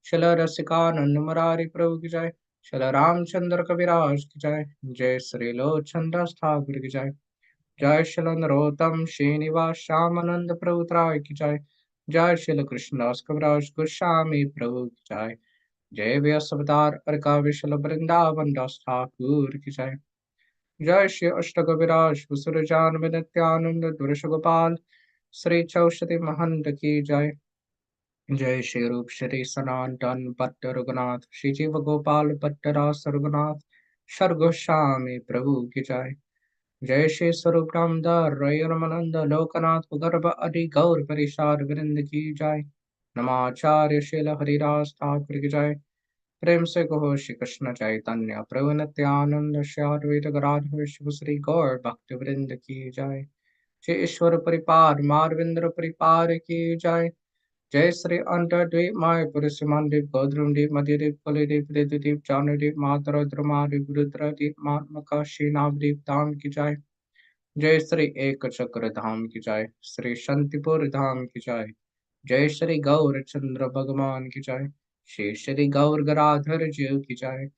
शल रसिकानंद मुरारी प्रभु की जय। शल रामचंद्र कविराज की जय। जय श्री लोचंदास ठाकुर की जय। जय श्री नरोत्तम श्रीनिवास श्यामानंद प्रभु त्राय की जय। जय श्री कृष्णदास कविराज गोस्वामी प्रभु की जय। जय व्यास अवतार अर्का विशल वृंदावन दास ठाकुर की जय। जय श्री अष्टकविराज सुरजान नित्यानंद दुर्श गोपाल श्री चौषधि महंत की जय। जय श्री रूप श्री सनातन भट्ट रघुनाथ श्री जीव गोपाल भट्ट रास रघुनाथ सर गोस्वामी प्रभु की जय। जय श्री स्वरूप रामदार रय रमानंद लोकनाथ गर्भ अधि गौर परिषाद वृंद की जय। नमाचार्य शील हरिदास ठाकुर की जय। प्रेम से कहो श्री कृष्ण चैतन्य प्रभु नित्यानंद श्री अद्वैत गदाधर शिव श्री गौर भक्त वृंद की जय। श्री ईश्वर परिपाद मारविंद्र परिपार की जय। जय श्री अंतर्द्वीप मायपुर सीमांद्वीप गौद्रमद्वीप मध्यद्वीप कुलद्वीप ऋतुद्वीप चानुद्वीप मातरद्रुमाद्वीप रुद्रद्वीप मात्मका श्रीनाभद्वीप धाम की जय। जय श्री एक चक्र धाम की जय। श्री शांतिपुर धाम की जय। जय श्री गौर चंद्र भगवान की जय। श्री श्री गौर गराधर जीव की जय।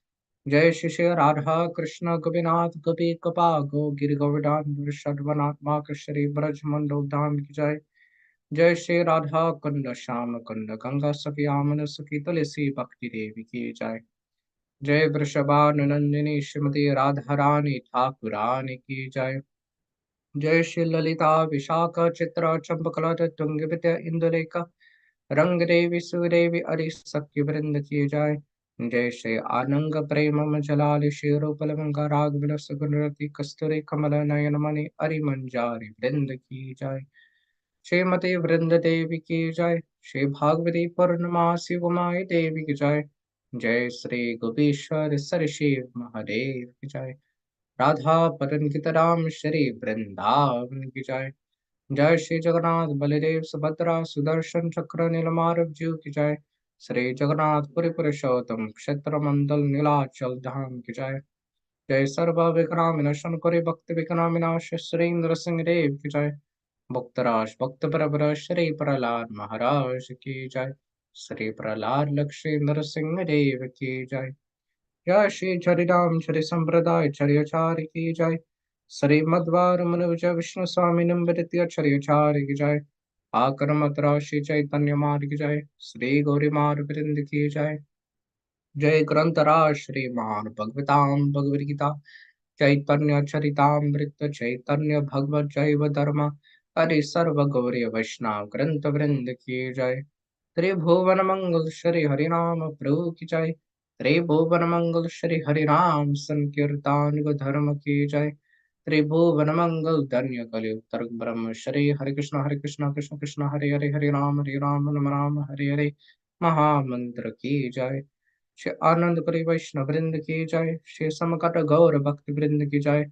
जय श्री श्री राधा कृष्ण गोपीनाथ गोपी कपा गो गिर गोवर्धन षडवनात्मा श्री ब्रज मंडल धाम की जय। जय श्री राधा कुंड श्याम कुंड गंगा सखी आमन सखी तुलसी भक्ति देवी की जय। जय वृषभानुनंदिनी श्रीमती राधा रानी ठाकुरानी की जय। जय श्री ललिता विशाखा चित्रा चंपकला तुंग विद्या इंदुलेखा रंग देवी सुदेवी अरि सख्य वृंद की जय। जय श्री आनंग प्रेम जलाल श्री रूपलमंगा राग विलस गुणरति कस्तूरी कमल नयन मणि अरि मंजारी वृंद की जय। श्रीमती वृंद देवी की जय। श्री भागवती पूर्णमासी उमाई देवी की जय। जय श्री गोपीश्वर सरशिव महादेव की जय। राधा पदन राम श्री वृंदावन की जय। जय श्री जगन्नाथ बलदेव सुभद्रा सुदर्शन चक्र नीलमार्ग जीव की जय। श्री जगन्नाथ पुरी पुरुषोत्तम क्षेत्र मंडल नीलाचल धाम की जय। जय सर्व विक्रम विनाशन करे भक्त विक्रम विनाश श्री नृसिंह देव की जय। भक्तराज भक्त प्रवर श्री प्रहलाद महाराज की जय। श्री प्रहलाद लक्ष्मी नरसिंह देव की जय। जय श्री हरिराम श्री संप्रदाय चर्यचार्य की जय। श्री मध्वार विजय विष्णु स्वामी निम्बृत्य चर्यचार्य की जय। आकर मद्रा श्री चैतन्य मार्ग की जय। श्री गौरी मार वृंद की जय। जय ग्रंथराज श्री महान भगवताम भगवद गीता चैतन्य चरितामृत चैतन्य भगवत जैव धर्म हरि सर्व गौरी वैष्णव ग्रंथ वृंद की जय। त्रिभुवन मंगल श्री हरिनाम प्रभु की जय। त्रिभुवन मंगल श्री हरिनाम संकीर्तन धर्म की जय। त्रिभुवन मंगल धन्य कलयुग तर्क ब्रह्म श्री हरि कृष्ण कृष्ण कृष्ण हरे हरे राम राम हरे हरे महामंत्र की जय। श्री आनंद पुरी वैष्णव वृंद की जय। श्री समकट गौर भक्त वृंद की जय।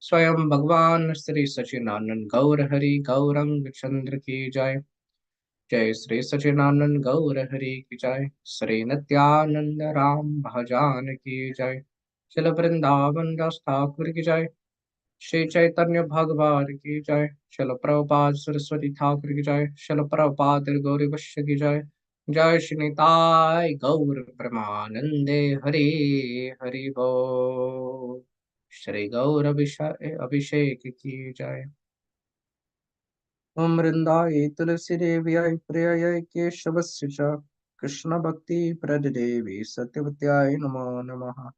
स्वयं भगवान श्री सचिदानंद गौर हरि गौरंग चंद्र की जय। जय श्री सचिदानंद गौर हरि की जय। श्री नित्यानंद राम भजन की जय। शिल वृंदावन दास ठाकुर की जय। श्री चैतन्य भगवान की जय। शिल प्रभुपाद सरस्वती ठाकुर की जय। शिल प्रभुपाद गौरी वश्य की जय। जय श्री निताय गौर प्रमानंदे हरि हरि बोल। श्री गौर अभिषेक की जय। ओम वृंदाय तुलसी देव्याय प्रियाय केशवस्य च कृष्ण भक्ति प्रद देवी सत्यवत्याय नमो नमः।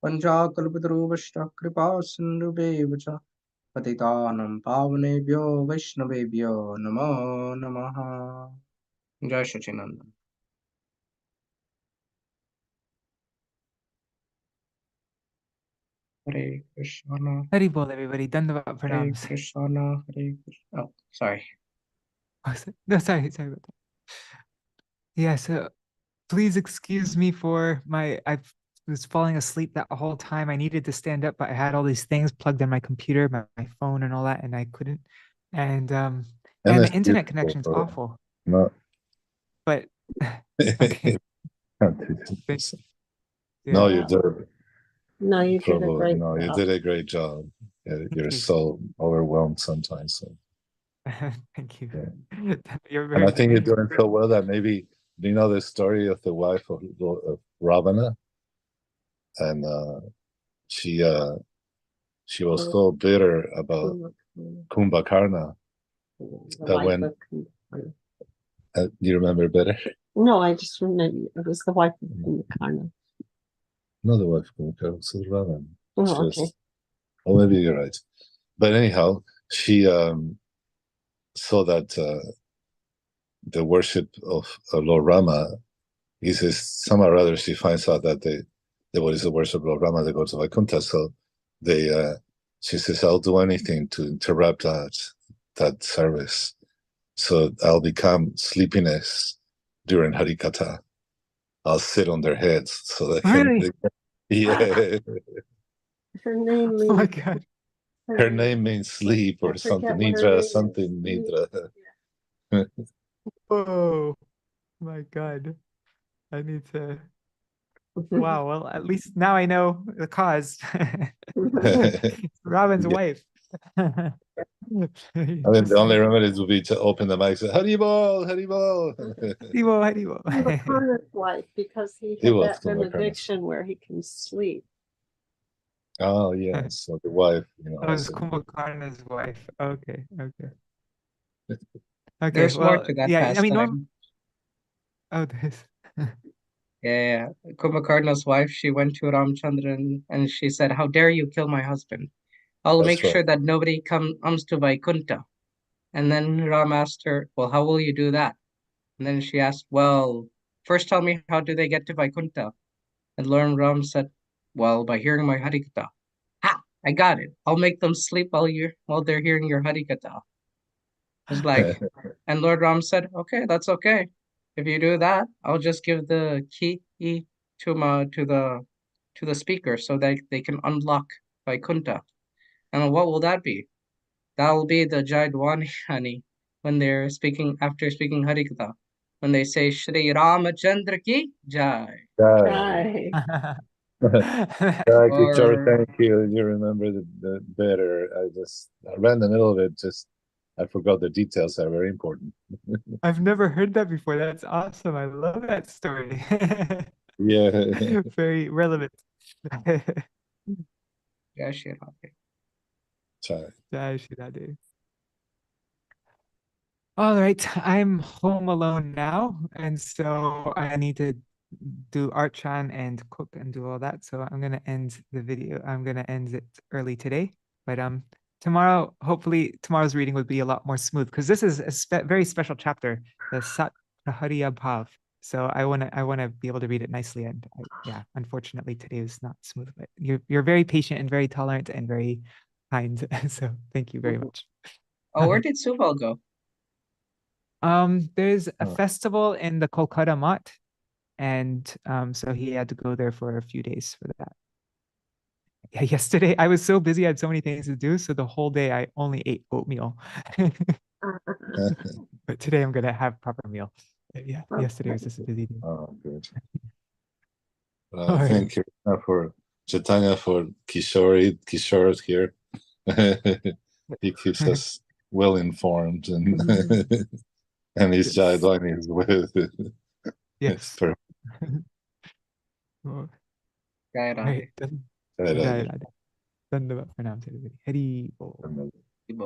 पंचाकल्पतरुभ्यश्च कृपा सिन्धुभ्येव च पतितानं पावनेभ्यो वैष्णवेभ्यो नमो नमः। Jai Shachinanda. Hare Krishna. Hari bol, everybody. Dandavat Hare pranams. Krishna. Hare Krishna. Oh, sorry. Oh, no, sorry about that. Yeah, so please excuse me for I was falling asleep that whole time. I needed to stand up, but I had all these things plugged in my computer, my phone and all that, and I couldn't. And And the it's internet beautiful, connection's bro. awful. No. But okay. Can't do this. No, you did. No, you did a Prabhu, great no, you job. did a great job. You're you. so overwhelmed sometimes. So. Thank you. Yeah. You're And very I think you're kind. doing so well that maybe, do you know the story of the wife of Ravana? And she was so bitter about Kumbhakarna that when you remember better? No, I just remember it was the wife of Kumbhakarna. No, the wife of Kumbhakarna was Ravana. Oh, okay. Oh, maybe you're right. But anyhow, she saw that the worship of Lord Rama, he says, somehow or other, she finds out that the devotees who worship Lord Rama, they go to Vaikuntha. So she says, I'll do anything to interrupt that service. So I'll become sleepiness during Harikatha. I'll sit on their heads so they can. Really? Yeah. Her name means. Oh my God. Her name means sleep or something. Nidra, something Nidra. Oh my God. I need to. Wow. Well, at least now I know the cause. Robin's wife. I mean, the only remedy would be to open the mic and say, Haribol, Haribol. Haribo. Kumbhakarna's wife, because he had that benediction where he can sleep. Oh, yeah. So the wife, That was Kumbhakarna's wife. Okay. There's more Well, to that yeah. I pastime. mean, oh, this. Yeah. Kumbhakarna's wife, she went to Ramchandra and she said, how dare you kill my husband? I'll make sure that nobody comes to Vaikuntha. And then Ram asked her, well, how will you do that? And then she asked, well, first tell me, how do they get to Vaikuntha? And Lord Ram said, well, by hearing my Harikatha. Ha! I got it. I'll make them sleep while they're hearing your Harikatha. It's like, and Lord Ram said, okay, that's okay. If you do that, I'll just give the key to the speaker so that they can unlock Vaikuntha. And what will that be? That will be the Jaidwani honey when they're speaking after speaking Harikatha. When they say Śrī Ramachandra ki Jai. Jai. Kishore, thank you. You remember the better. I ran the middle of it. I forgot the details are very important. I've never heard that before. That's awesome. I love that story. Yeah. Very relevant. Jai Shri Radhe. Jai Shri Radhe. All right, I'm home alone now, and so I need to do Archan and cook and do all that. So I'm gonna end the video. I'm gonna end it early today, but tomorrow, hopefully tomorrow's reading would be a lot more smooth because this is a very special chapter, the sāta-prahariyā-bhāva. So I wanna be able to read it nicely, and yeah, unfortunately today was not smooth, but you're very patient and very tolerant and very kind. So thank you very much. Oh, where did Suval go? There's a festival in the Kolkata Mat, and so he had to go there for a few days for that. Yeah, yesterday I was so busy, I had so many things to do, so the whole day I only ate oatmeal. But today I'm gonna have proper meal. But yeah, yesterday was just a busy day. Oh, good. Thank you for Chaitanya, for Kishore. Kishore's here. He keeps us well informed and his Jaidwani is with. Yes. Jai Radhe. Jai Radhe. Dandavat pranam to everybody. Hari Bol.